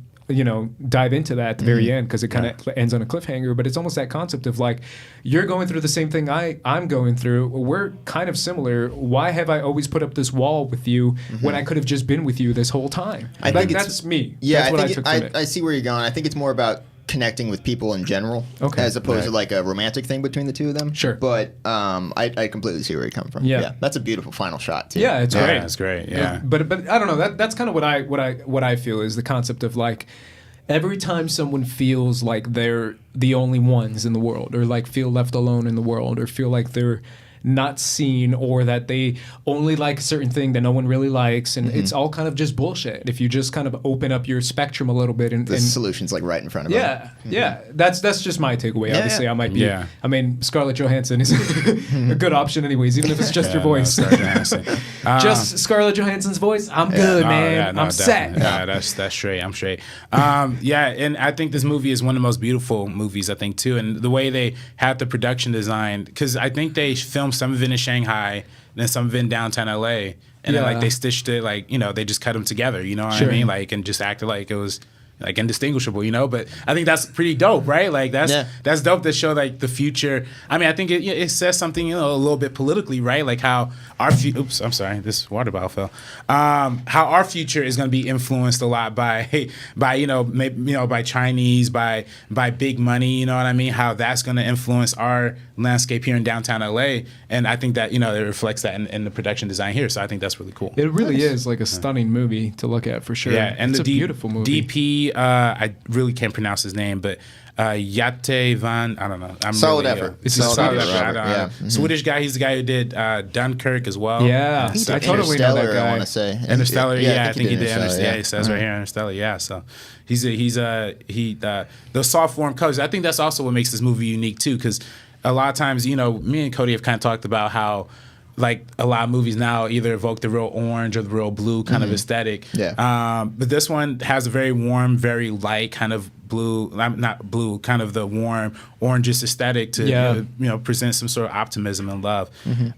dive into that at the very end because it kind of ends on a cliffhanger. But it's almost that concept of like, you're going through the same thing I'm going through. We're kind of similar. Why have I always put up this wall with you when I could have just been with you this whole time? I think that's me. Yeah, that's what I think took from it. I see where you're going. I think it's more about connecting with people in general, as opposed to like a romantic thing between the two of them. Sure. But I completely see where you come from. Yeah. That's a beautiful final shot too. Yeah, it's great. It's great. Yeah. But I don't know. That's kind of what I feel is the concept of like, every time someone feels like they're the only ones in the world, or like feel left alone in the world, or feel like they're not seen, or that they only like a certain thing that no one really likes, and it's all kind of just bullshit. If you just kind of open up your spectrum a little bit, and solution's like right in front of them. Yeah, that's just my takeaway. Obviously, I might be. Yeah. I mean, Scarlett Johansson is a good option, anyways, even if it's just her voice. Just Scarlett Johansson's voice. I'm good, man. I'm set. Yeah, that's straight. I'm straight. And I think this movie is one of the most beautiful movies, I think, too, and the way they had the production design, because I think they filmed some of it in Shanghai, then some of it in downtown LA, and then like they stitched it, like, they just cut them together, you know what I mean, like, and just acted like it was like indistinguishable, but I think that's pretty dope, right? Like that's dope to show like the future. I mean, I think it says something, a little bit politically, right? Like how our oops, I'm sorry, this water bottle fell. How our future is going to be influenced a lot by by Chinese, by big money, you know what I mean? How that's going to influence our landscape here in downtown LA, and I think that it reflects that in the production design here. So I think that's really cool. It really is like a stunning movie to look at for sure. Yeah, and it's a beautiful movie. DP, I really can't pronounce his name, but Yate Van, I don't know. Solid effort. It's a solid effort. Swedish guy. He's the guy who did Dunkirk as well. Yeah, I totally know that guy. I want to say Interstellar. I think he did Interstellar. Yeah, he says right here Interstellar. Yeah, so those soft form colors. I think that's also what makes this movie unique too, because a lot of times, me and Cody have kind of talked about how, like, a lot of movies now either evoke the real orange or the real blue kind of aesthetic. Yeah. But this one has a very warm, very light kind of blue, not blue, kind of the warm orangeist aesthetic to present some sort of optimism and love.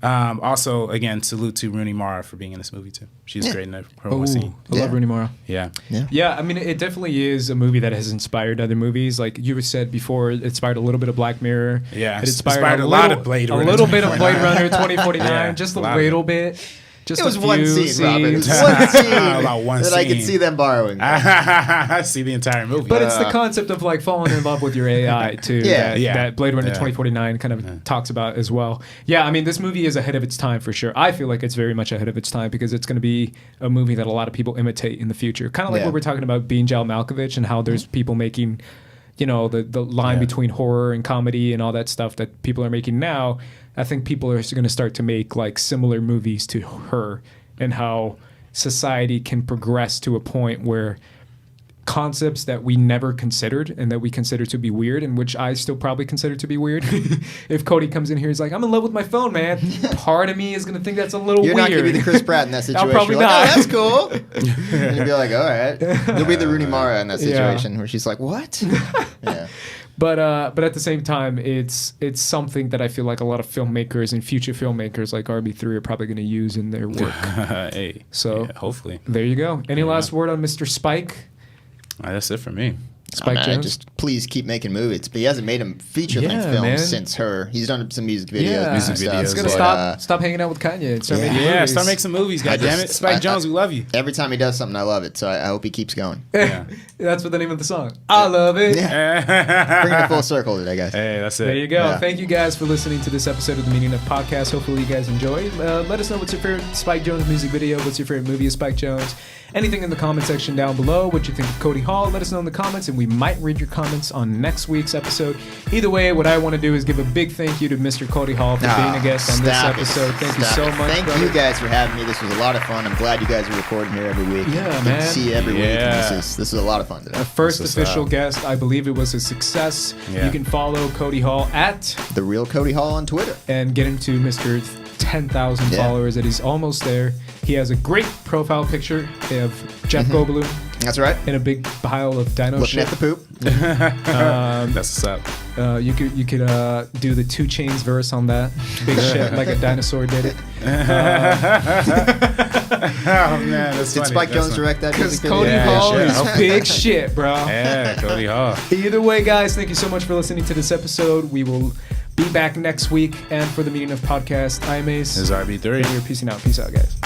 Also, again, salute to Rooney Mara for being in this movie too. She's great in her one scene. I love Rooney Mara. Yeah. I mean, it definitely is a movie that has inspired other movies. Like you said before, it inspired a little bit of Black Mirror. Yeah, it inspired a lot of Blade Runner. A little bit of Blade Runner 2049, just a little bit. Just it was a one few scene, Robert. It was scenes. one scene About one that scene. I could see them borrowing. I see the entire movie. But it's the concept of like falling in love with your AI too. That Blade Runner 2049 kind of talks about as well. Yeah, I mean, this movie is ahead of its time for sure. I feel like it's very much ahead of its time because it's going to be a movie that a lot of people imitate in the future. Kind of like what we're talking about Bean-Jal Malkovich and how there's people making, the line between horror and comedy and all that stuff that people are making now. I think people are going to start to make like similar movies to her, and how society can progress to a point where concepts that we never considered and that we consider to be weird, and which I still probably consider to be weird. If Cody comes in here, he's like, I'm in love with my phone, man. Part of me is going to think that's a little You're weird. You're not going to be the Chris Pratt in that situation. I'll probably You're not. Like, oh, that's cool. And you'll be like, all right. You'll be the Rooney Mara in that situation where she's like, what? Yeah. But at the same time, it's something that I feel like a lot of filmmakers and future filmmakers like RB3 are probably going to use in their work. So hopefully. There you go. Any last word on Mr. Spike? That's it for me. Spike Jonze? Just please keep making movies. But he hasn't made a feature-length film since her. He's done some music videos. He's going to stop hanging out with Kanye and start making movies. Start making some movies, goddammit. Spike Jonze, we love you. Every time he does something, I love it. So I hope he keeps going. That's what the name of the song. I love it. Bring it full circle today, guys. Hey, that's it. There you go. Thank you guys for listening to this episode of the Meaning of Podcast. Hopefully you guys enjoyed. Let us know what's your favorite Spike Jonze music video. What's your favorite movie of Spike Jonze? Anything in the comment section down below. What you think of Cody Hall? Let us know in the comments, and we might read your comments on next week's episode. Either way, what I want to do is give a big thank you to Mr. Cody Hall for being a guest on this episode. Thank you so much. Thank you guys for having me. This was a lot of fun. I'm glad you guys are recording here every week. Yeah, Good man. to see you every week. And this is a lot of fun today. Our first official guest. I believe it was a success. You can follow Cody Hall at The Real Cody Hall on Twitter. And get him to Mr. 10,000 followers that he's almost there. He has a great profile picture of Jeff Goldblum. That's right. In a big pile of dino Looking shit. at the poop. That's what's up. You could do the 2 Chainz verse on that. Big shit, like a dinosaur did it. Oh man, that's Did funny. Spike Jonze direct that? Because music Cody video? Hall sure. is big shit, bro. Yeah, Cody Hall. Either way, guys, thank you so much for listening to this episode. We will be back next week. And for the Meaning of Podcast, I'm Ace. This is RB3. And we're peacing out. Peace out, guys.